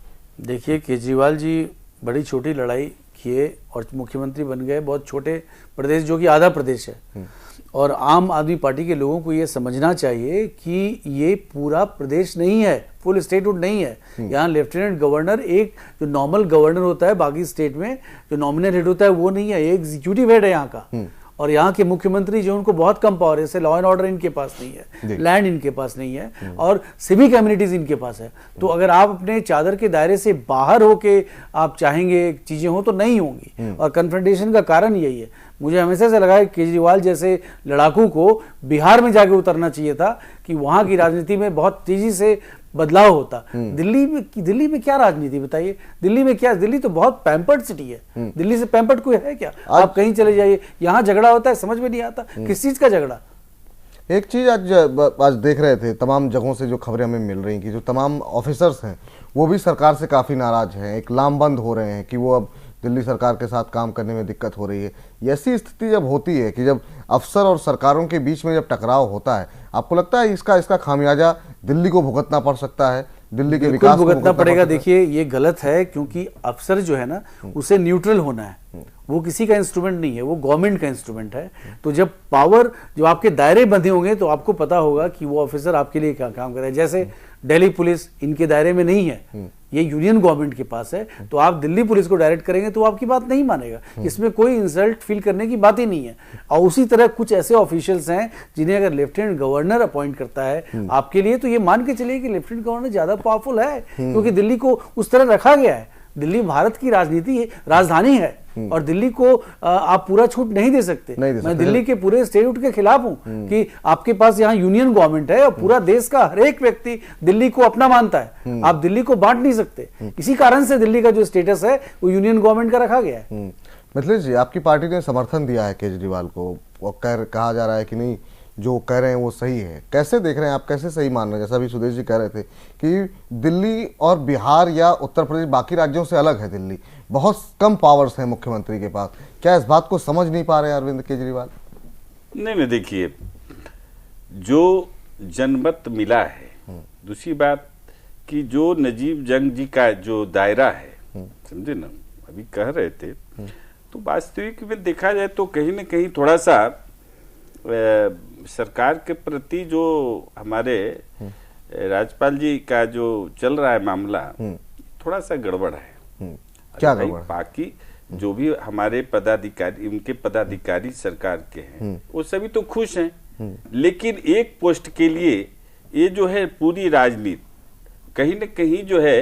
देखिए, केजरीवाल जी बड़ी छोटी लड़ाई किए और मुख्यमंत्री बन गए बहुत छोटे प्रदेश, जो कि आधा प्रदेश है, और आम आदमी पार्टी के लोगों को ये समझना चाहिए कि ये पूरा प्रदेश नहीं है, फुल स्टेटहुड नहीं है। यहाँ लेफ्टिनेंट गवर्नर, एक जो नॉर्मल गवर्नर होता है बाकी स्टेट में जो नॉमिनल हेड होता है वो नहीं है, एक एग्जीक्यूटिव हेड है यहाँ का। और यहाँ के मुख्यमंत्री जो उनको बहुत कम पावर है, जैसे लॉ एंड ऑर्डर इनके पास नहीं है, लैंड इनके पास नहीं है, और सिविक कम्युनिटीज इनके पास है। तो अगर आप अपने चादर के दायरे से बाहर होके आप चाहेंगे चीजें हो तो नहीं होंगी, और कन्फ्रंटेशन का कारण यही है। मुझे हमेशा से लगा है केजरीवाल जैसे लड़ाकू को बिहार में जाके उतरना चाहिए था कि वहां की राजनीति में बहुत तेजी से बदलाव होता। दिल्ली में क्या राजनीति बताइए? दिल्ली में क्या? दिल्ली तो बहुत पैम्पर्ड सिटी है। दिल्ली से पैम्पर्ड कोई है क्या? आप कहीं चले जाइए, यहाँ झगड़ा होता है, समझ में नहीं आता किस चीज का झगड़ा। एक चीज आज देख रहे थे, तमाम जगहों से जो खबरें हमें मिल रही कि जो तमाम ऑफिसर्स हैं वो भी सरकार से काफी नाराज हैं, एक लामबंद हो रहे हैं कि वो अब दिल्ली सरकार के साथ काम करने में दिक्कत हो रही है। ऐसी स्थिति जब होती है कि जब अफसर और सरकारों के बीच में जब टकराव होता है, आपको लगता है इसका खामियाजा दिल्ली को भुगतना पड़ सकता है, दिल्ली के विकास को भुगतना पड़ेगा? देखिए, ये गलत है, क्योंकि अफसर जो है ना उसे न्यूट्रल होना है, वो किसी का इंस्ट्रूमेंट नहीं है, वो गवर्नमेंट का इंस्ट्रूमेंट है। तो जब पावर जो आपके दायरे बंधे होंगे तो आपको पता होगा कि वो ऑफिसर आपके लिए क्या काम कर रहा है। जैसे दिल्ली पुलिस इनके दायरे में नहीं है, ये यूनियन गवर्नमेंट के पास है, तो आप दिल्ली पुलिस को डायरेक्ट करेंगे तो आपकी बात नहीं मानेगा। इसमें कोई इंसल्ट फील करने की बात ही नहीं है। और उसी तरह कुछ ऐसे ऑफिशियल्स हैं जिन्हें अगर लेफ्टिनेंट गवर्नर अपॉइंट करता है आपके लिए, तो ये मान के चलिए कि लेफ्टिनेंट गवर्नर ज्यादा पावरफुल है, क्योंकि दिल्ली को उस तरह रखा गया है। दिल्ली भारत की राजधानी है, और दिल्ली को आप पूरा छूट नहीं दे सकते। मैं दिल्ली के पूरे स्टेटहुड के खिलाफ हूं कि आपके पास यहाँ यूनियन गवर्नमेंट है और पूरा देश का हर एक व्यक्ति दिल्ली को अपना मानता है। आप दिल्ली को बांट नहीं सकते। इसी कारण से दिल्ली का जो स्टेटस है वो यूनियन गवर्नमेंट का रखा गया है। मिथिलेश जी, आपकी पार्टी ने समर्थन दिया है केजरीवाल को, कहा जा रहा है कि नहीं जो कह रहे हैं वो सही है। कैसे देख रहे हैं आप, कैसे सही मान रहे हैं? जैसा अभी सुदेश जी कह रहे थे कि दिल्ली और बिहार या उत्तर प्रदेश बाकी राज्यों से अलग है, दिल्ली बहुत कम पावर्स हैं मुख्यमंत्री के पास। क्या इस बात को समझ नहीं पा रहे हैं अरविंद केजरीवाल? नहीं, देखिए, जो जनमत मिला है, दूसरी बात कि जो नजीब जंग जी का जो दायरा है, समझे ना, अभी कह रहे थे, तो वास्तविक में देखा जाए तो कहीं ना कहीं थोड़ा सा सरकार के प्रति जो हमारे राज्यपाल जी का जो चल रहा है मामला, थोड़ा सा गड़बड़ है। क्या गड़बड़? बाकी जो भी हमारे पदाधिकारी, उनके पदाधिकारी सरकार के हैं, वो सभी तो खुश हैं, लेकिन एक पोस्ट के लिए ये जो है पूरी राजनीति कहीं न कहीं जो है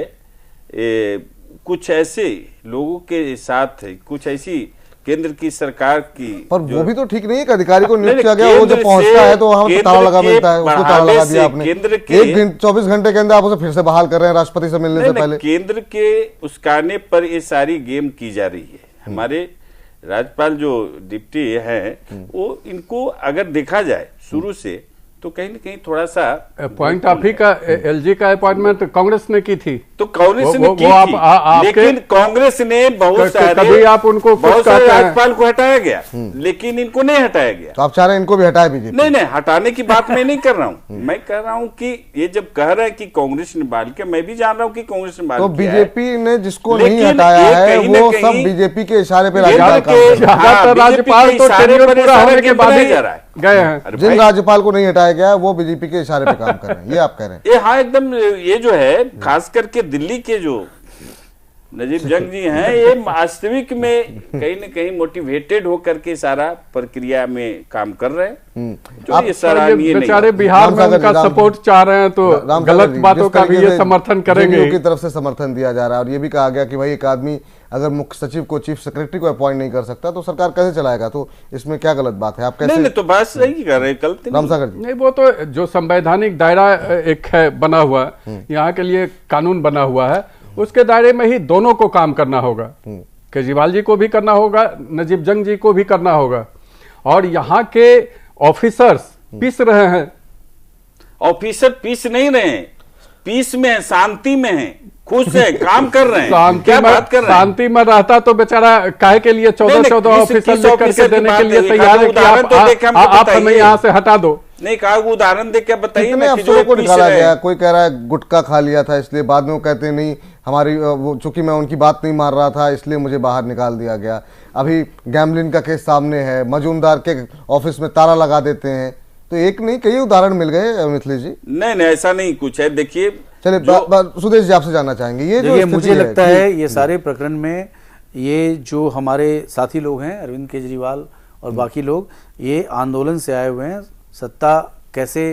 कुछ ऐसे लोगों के साथ है, कुछ ऐसी केंद्र की सरकार की, पर वो भी तो ठीक नहीं है कि अधिकारी को नियुक्त किया गया, वो जो पहुंचता है तो वहां ताला लगा मिलता है, उसको ताला लगा दिया आपने। एक 24 घंटे के अंदर आप उसे फिर से बहाल कर रहे हैं राष्ट्रपति से मिलने से पहले। केंद्र के उसकाने पर ये सारी गेम की जा रही है। हमारे राज्यपाल जो डिप्टी हैं, वो इनको अगर देखा जाए शुरू से तो कहीं न कहीं थोड़ा सा अपॉइंट आप ही का, एलजी का अपॉइंटमेंट कांग्रेस ने की थी, तो कांग्रेस ने की वो थी, लेकिन कांग्रेस ने बहुत सारे कभी आप उनको बहुत सारे राज्यपाल को हटाया गया, लेकिन इनको नहीं हटाया गया। तो आप चाह रहे हैं इनको भी हटाए बीजेपी? नहीं नहीं, हटाने की बात मैं नहीं कर रहा हूँ। मैं कह रहा हूँ कि ये जब कह रहा है कि कांग्रेस ने बहाल किया, मैं भी जान रहा हूँ कि कांग्रेस ने बहाल तो किया है। बीजेपी ने जिसको नहीं हटाया है वो सब बीजेपी के इशारे पे राज्यपाल तो टेन्योर पूरा होने के बाद ही गए हैं। जिन राज्यपाल को नहीं हटाया गया वो बीजेपी के इशारे पे काम कर रहे हैं, ये आप कह रहे हैं? ये हाँ एकदम, ये जो है खास करके दिल्ली के जो नजीब जंग जी हैं, ये वास्तविक में कहीं न कहीं मोटिवेटेड होकर के सारा प्रक्रिया में काम कर रहे हैं, जो ये सराहनीय नहीं। बेचारे बिहार में उनका सपोर्ट चाह रहे हैं तो गलत बातों का भी ये समर्थन करेंगे। की तरफ से समर्थन दिया जा रहा है और ये भी कहा गया कि भाई एक आदमी अगर मुख्य सचिव को चीफ सेक्रेटरी को अपॉइंट नहीं कर सकता तो सरकार कैसे चलाएगा? तो इसमें क्या गलत बात है? आप कैसे? नहीं, तो बात सही कर रहे हैं, गलत रामसागर जी। नहीं, वो तो जो संवैधानिक दायरा एक है बना हुआ, यहाँ के लिए कानून बना हुआ है, उसके दायरे में ही दोनों को काम करना होगा। केजरीवाल जी को भी करना होगा, नजीब जंग जी को भी करना होगा। और यहाँ के ऑफिसर्स पीस रहे हैं। ऑफिसर पीस नहीं रहे हैं, पीस में है, शांति में है, खुश है, काम कर रहे हैं। क्या बात कर रहे हैं? शांति में रहता तो बेचारा काहे के लिए 14 ऑफिसर लिख करके देने के लिए तैयार है कि आप हमें यहाँ से हटा दो। नहीं कहा, उदाहरण दे के बताइए। कितने अफसरों को निकाला गया? कोई कह रहा है गुटखा खा लिया था इसलिए, बाद में वो कहते हैं नहीं हमारी वो चूंकि मैं उनकी बात नहीं मार रहा था इसलिए मुझे बाहर निकाल दिया गया। अभी गैम्बलिन का केस सामने है, मजूमदार के ऑफिस में ताला लगा देते हैं। तो एक नहीं कई उदाहरण मिल गए मिथिलेश जी। नहीं ऐसा नहीं कुछ है। देखिए चलिए सुदेश जी आपसे जानना चाहेंगे, ये जो मुझे लगता है ये सारे प्रकरण में ये जो हमारे साथी लोग हैं अरविंद केजरीवाल और बाकी लोग, ये आंदोलन से आए हुए हैं। सत्ता कैसे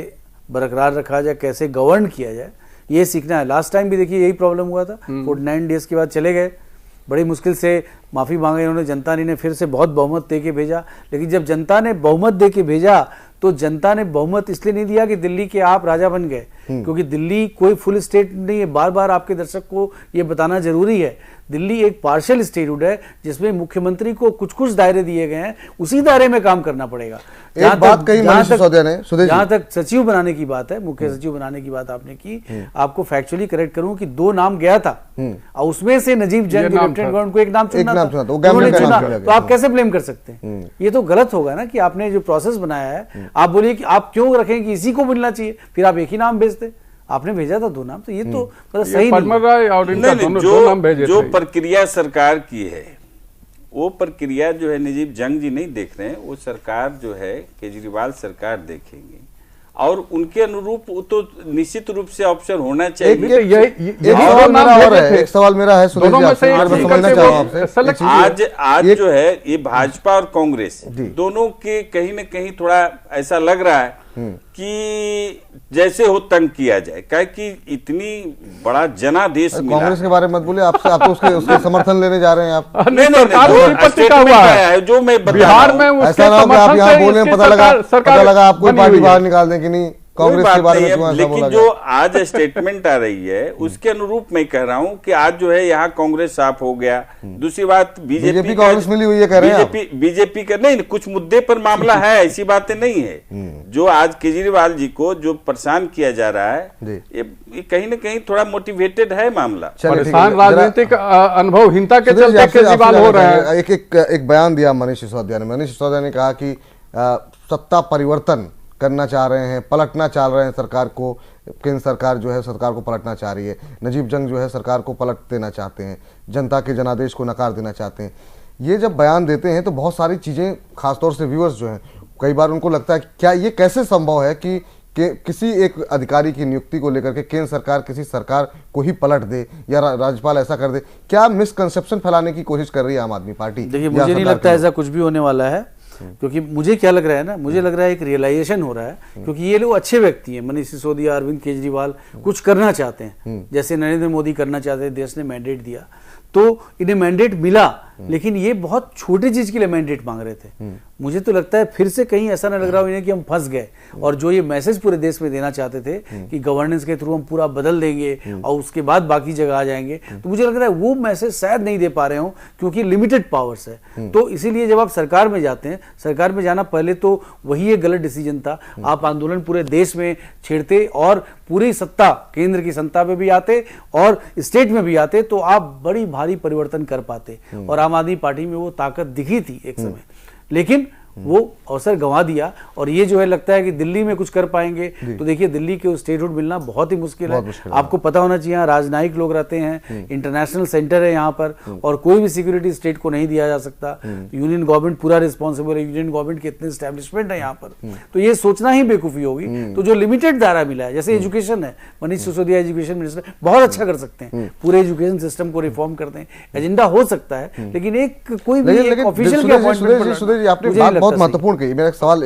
बरकरार रखा जाए, कैसे गवर्न किया जाए, ये सीखना है। लास्ट टाइम भी देखिए यही प्रॉब्लम हुआ था, 49 डेज के बाद चले गए, बड़ी मुश्किल से माफ़ी मांगे इन्होंने, जनता ने फिर से बहुत बहुमत दे के भेजा। लेकिन जब जनता ने बहुमत दे के भेजा तो जनता ने बहुमत इसलिए नहीं दिया कि दिल्ली के आप राजा बन गए, क्योंकि दिल्ली कोई फुल स्टेट नहीं है। बार बार आपके दर्शक को ये बताना जरूरी है, दिल्ली एक पार्शियल स्टेटहुड है जिसमें मुख्यमंत्री को कुछ कुछ दायरे दिए गए हैं, उसी दायरे में काम करना पड़ेगा। एक बात कही मनीष सिसोदिया ने, जहां तक सचिव बनाने की बात है, मुख्य सचिव बनाने की बात आपने की, आपको फैक्चुअली करेक्ट करूं कि 2 नाम गया था और उसमें से नजीब जंग लेफ्टिनेंट गवर्नर को एक नाम चुना था, उन्होंने चुना, तो आप कैसे ब्लेम कर सकते हैं? ये तो गलत होगा ना कि आपने जो प्रोसेस बनाया है, आप बोलिए कि आप क्यों रखें कि इसी को मिलना चाहिए, फिर आप एक ही नाम भेजते। आपने भेजा था 2 नाम, तो ये तो सही नहीं। जो प्रक्रिया सरकार की है वो प्रक्रिया जो है नजीब जंग जी नहीं देख रहे हैं, वो सरकार जो है केजरीवाल सरकार देखेंगे और उनके अनुरूप तो निश्चित रूप से ऑप्शन होना चाहिए। एक सवाल मेरा है सुरेश जी, समझना चाहूंगा आपसे। आज जो है ये भाजपा और कांग्रेस दोनों के कहीं न कहीं थोड़ा ऐसा लग रहा है कि जैसे हो तंग किया जाए, क्या कि इतनी बड़ा जनादेश मिला। कांग्रेस के बारे में मत बोलिए, आप तो उसके समर्थन लेने जा रहे हैं आप। नहीं, जो मैं बिहार में ऐसा ना हो कि आप यहाँ बोले पता लगा आप कोई पार्टी बाहर निकाल दें कि नहीं कांग्रेस के बारे में। लेकिन जो आज स्टेटमेंट आ रही है उसके अनुरूप मैं कह रहा हूं कि आज जो है यहाँ कांग्रेस साफ हो गया। दूसरी बात बीजेपी कांग्रेस मिली हुई है, कह रहे हैं बीजेपी का नहीं, कुछ मुद्दे पर मामला है, ऐसी बातें नहीं है। जो आज केजरीवाल जी को जो परेशान किया जा रहा है ये कहीं न कहीं थोड़ा मोटिवेटेड है मामला। परेशान राजनीतिक अनुभवहीनता के चलते केजरीवाल हो रहे हैं। एक बयान दिया मनीष सिसोदिया ने। मनीष सिसोदिया ने कहा कि सत्ता परिवर्तन करना चाह रहे हैं, पलटना चाह रहे हैं सरकार को, केंद्र सरकार जो है सरकार को पलटना चाह रही है। नजीब जंग जो है सरकार को पलट देना चाहते हैं, जनता के जनादेश को नकार देना चाहते हैं। ये जब बयान देते हैं तो बहुत सारी चीज़ें, खासतौर से व्यूअर्स जो हैं, कई बार उनको लगता है क्या ये कैसे संभव है कि किसी एक अधिकारी की नियुक्ति को लेकर के केंद्र सरकार किसी सरकार को ही पलट दे या राज्यपाल ऐसा कर दे। क्या मिसकंसेप्शन फैलाने की कोशिश कर रही है आम आदमी पार्टी? देखिए मुझे नहीं लगता ऐसा कुछ भी होने वाला है, क्योंकि मुझे क्या लग रहा है ना, मुझे लग रहा है एक रियलाइजेशन हो रहा है, क्योंकि ये लोग अच्छे व्यक्ति हैं। मनीष सिसोदिया, अरविंद केजरीवाल कुछ करना चाहते हैं, जैसे नरेंद्र मोदी करना चाहते हैं, देश ने मैंडेट दिया तो इन्हें मैंडेट मिला, लेकिन ये बहुत छोटी चीज के लिए मैंडेट मांग रहे थे। मुझे तो लगता है फिर से कहीं ऐसा ना लग रहा हो इन्हें कि हम फंस गए, और जो ये मैसेज पूरे देश में देना चाहते थे कि गवर्नेंस के थ्रू हम पूरा बदल देंगे और उसके बाद बाकी जगह आ जाएंगे, तो मुझे लग रहा है वो मैसेज शायद नहीं दे पा रहे हो, क्योंकि लिमिटेड पावर्स है। तो इसीलिए जब आप सरकार में जाते हैं, सरकार में जाना पहले तो वही एक गलत डिसीजन था। आप आंदोलन पूरे देश में छेड़ते और पूरी सत्ता, केंद्र की सत्ता में भी आते और स्टेट में भी आते, तो आप बड़ी भारी परिवर्तन कर पाते। और आम आदमी पार्टी में वो ताकत दिखी थी एक समय, लेकिन वो अवसर गंवा दिया। और ये जो है लगता है कि दिल्ली में कुछ कर पाएंगे, तो देखिए दिल्ली के स्टेटहुड मिलना बहुत ही मुश्किल है। आपको पता होना चाहिए यहाँ राजनयिक लोग रहते हैं, इंटरनेशनल सेंटर है यहाँ पर, और कोई भी सिक्योरिटी स्टेट को नहीं दिया जा सकता। यूनियन गवर्नमेंट पूरा रिस्पॉन्सिबल है, यूनियन गवर्नमेंट के इतने एस्टेब्लिशमेंट है यहाँ पर, तो ये सोचना ही बेवकूफी होगी। तो जो लिमिटेड दायरा मिला है, जैसे एजुकेशन है, मनीष सिसोदिया एजुकेशन मिनिस्टर बहुत अच्छा कर सकते हैं, पूरे एजुकेशन सिस्टम को रिफॉर्म करते हैं, एजेंडा हो सकता है, लेकिन एक कोई भी ऑफिशियल के अपॉइंटमेंट बहुत महत्वपूर्ण कही। मेरा एक सवाल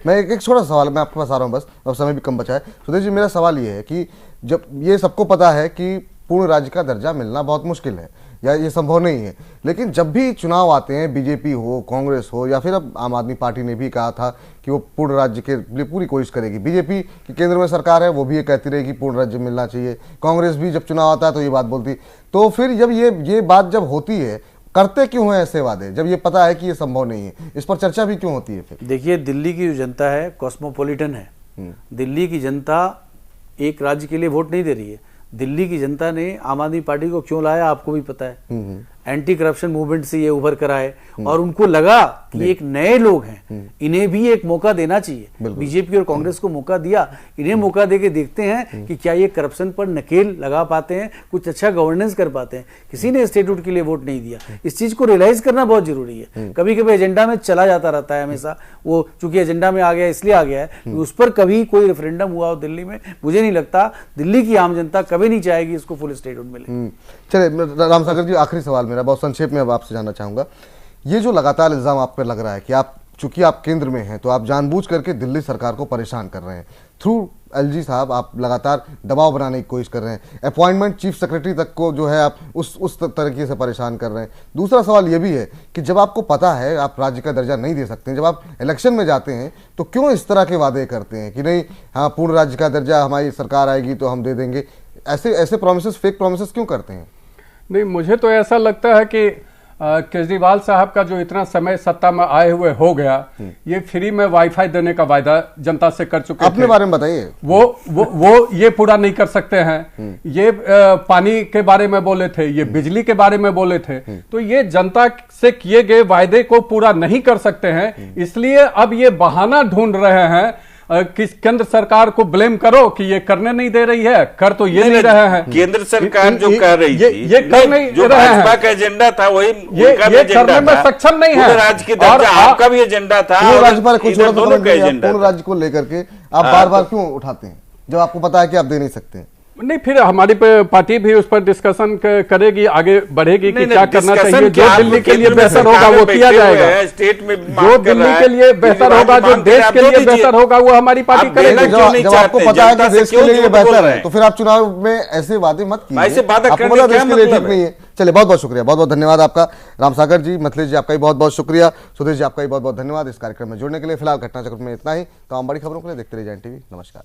मैं एक छोटा सवाल मैं आपके पास आ रहा हूँ, बस अब समय भी कम बचा है। सुदेश जी, मेरा सवाल ये है कि जब ये सबको पता है कि पूर्ण राज्य का दर्जा मिलना बहुत मुश्किल है या ये संभव नहीं है, लेकिन जब भी चुनाव आते हैं, बीजेपी हो, कांग्रेस हो, या फिर अब आम आदमी पार्टी ने भी कहा था कि वो पूर्ण राज्य के लिए पूरी कोशिश करेगी। बीजेपी की केंद्र में सरकार है, वो भी ये कहती रही कि पूर्ण राज्य मिलना चाहिए। कांग्रेस भी जब चुनाव आता है तो ये बात बोलती। तो फिर जब ये बात जब होती है, करते क्यों हैं ऐसे वादे जब ये पता है कि ये संभव नहीं है? इस पर चर्चा भी क्यों होती है? फिर देखिए, दिल्ली की जो जनता है कॉस्मोपॉलिटन है। दिल्ली की जनता एक राज्य के लिए वोट नहीं दे रही है। दिल्ली की जनता ने आम आदमी पार्टी को क्यों लाया आपको भी पता है। एंटी करप्शन मूवमेंट से ये उभर कर आए और उनको लगा कि एक नए लोग हैं, इन्हें भी एक मौका देना चाहिए। बीजेपी और कांग्रेस को मौका दिया, इन्हें मौका देके देखते हैं कि क्या ये करप्शन पर नकेल लगा पाते हैं, कुछ अच्छा गवर्नेंस कर पाते हैं। किसी ने स्टेटहुड के लिए वोट नहीं दिया। इस चीज को रियलाइज करना बहुत जरूरी है। कभी कभी एजेंडा में चला जाता रहता है हमेशा, वो चूंकि एजेंडा में आ गया इसलिए आ गया है। उस पर कभी कोई रेफरेंडम हुआ हो दिल्ली में, मुझे नहीं लगता दिल्ली की आम जनता कभी नहीं चाहेगी इसको फुल स्टेटहुड मिले। चलिए रामसागर जी, आखिरी सवाल मेरा बहुत संक्षेप में अब आपसे जानना चाहूंगा। ये जो लगातार इल्जाम आप पर लग रहा है कि आप चूंकि आप केंद्र में हैं तो आप जानबूझ करके दिल्ली सरकार को परेशान कर रहे हैं, थ्रू एलजी साहब आप लगातार दबाव बनाने की कोशिश कर रहे हैं, अपॉइंटमेंट चीफ सेक्रेटरी तक को जो है आप उस तरीके से परेशान कर रहे हैं। दूसरा सवाल ये भी है कि जब आपको पता है आप राज्य का दर्जा नहीं दे सकते, जब आप इलेक्शन में जाते हैं तो क्यों इस तरह के वादे करते हैं कि नहीं, हाँ पूर्ण राज्य का दर्जा हमारी सरकार आएगी तो हम दे देंगे? ऐसे प्रॉमिसेस, फेक प्रॉमिसेस क्यों करते हैं? नहीं, मुझे तो ऐसा लगता है कि केजरीवाल साहब का जो इतना समय सत्ता में आए हुए हो गया, ये फ्री में वाईफाई देने का वायदा जनता से कर चुके थे। अपने बारे में बताइए। वो ये पूरा नहीं कर सकते हैं। ये पानी के बारे में बोले थे, ये बिजली के बारे में बोले थे, तो ये जनता से किए गए वायदे को पूरा नहीं कर सकते हैं। इसलिए अब ये बहाना ढूंढ रहे हैं कि केंद्र सरकार को ब्लेम करो कि ये करने नहीं दे रही है। कर तो ये नहीं रहे हैं। केंद्र सरकार जो कर रही थी, ये कर नहीं जो रहे हैं। भाजपा का एजेंडा था वही ये करने में सक्षम नहीं है। राज्य के दर्जा आपका भी एजेंडा था, पूर्ण राज्य को लेकर के आप बार बार क्यों उठाते हैं जब आपको पता है कि आप दे नहीं सकते? नहीं, फिर हमारी पार्टी भी उस पर डिस्कशन करेगी, आगे बढ़ेगी कि क्या करना चाहिए। जो दिल्ली के लिए बेहतर होगा वो किया जाएगा। स्टेट में जो दिल्ली के लिए बेहतर होगा, जो देश के लिए बेहतर होगा, वो हमारी पार्टी करेगी। जब आपको पता है कि देश के लिए बेहतर है तो फिर आप चुनाव में ऐसे वादे मत कीजिए। आपको पता देश के लिए ठीक नहीं है। चलिए, बहुत बहुत शुक्रिया, बहुत बहुत धन्यवाद आपका। रामसागर जी, मिथिलेश जी, आपका भी बहुत बहुत शुक्रिया। सुदेश जी, आपका भी बहुत बहुत धन्यवाद इस कार्यक्रम में जुड़ने के लिए। फिलहाल घटना चक्र में इतना ही। तमाम बड़ी खबरों के लिए देखते रहिए जैन टीवी। नमस्कार।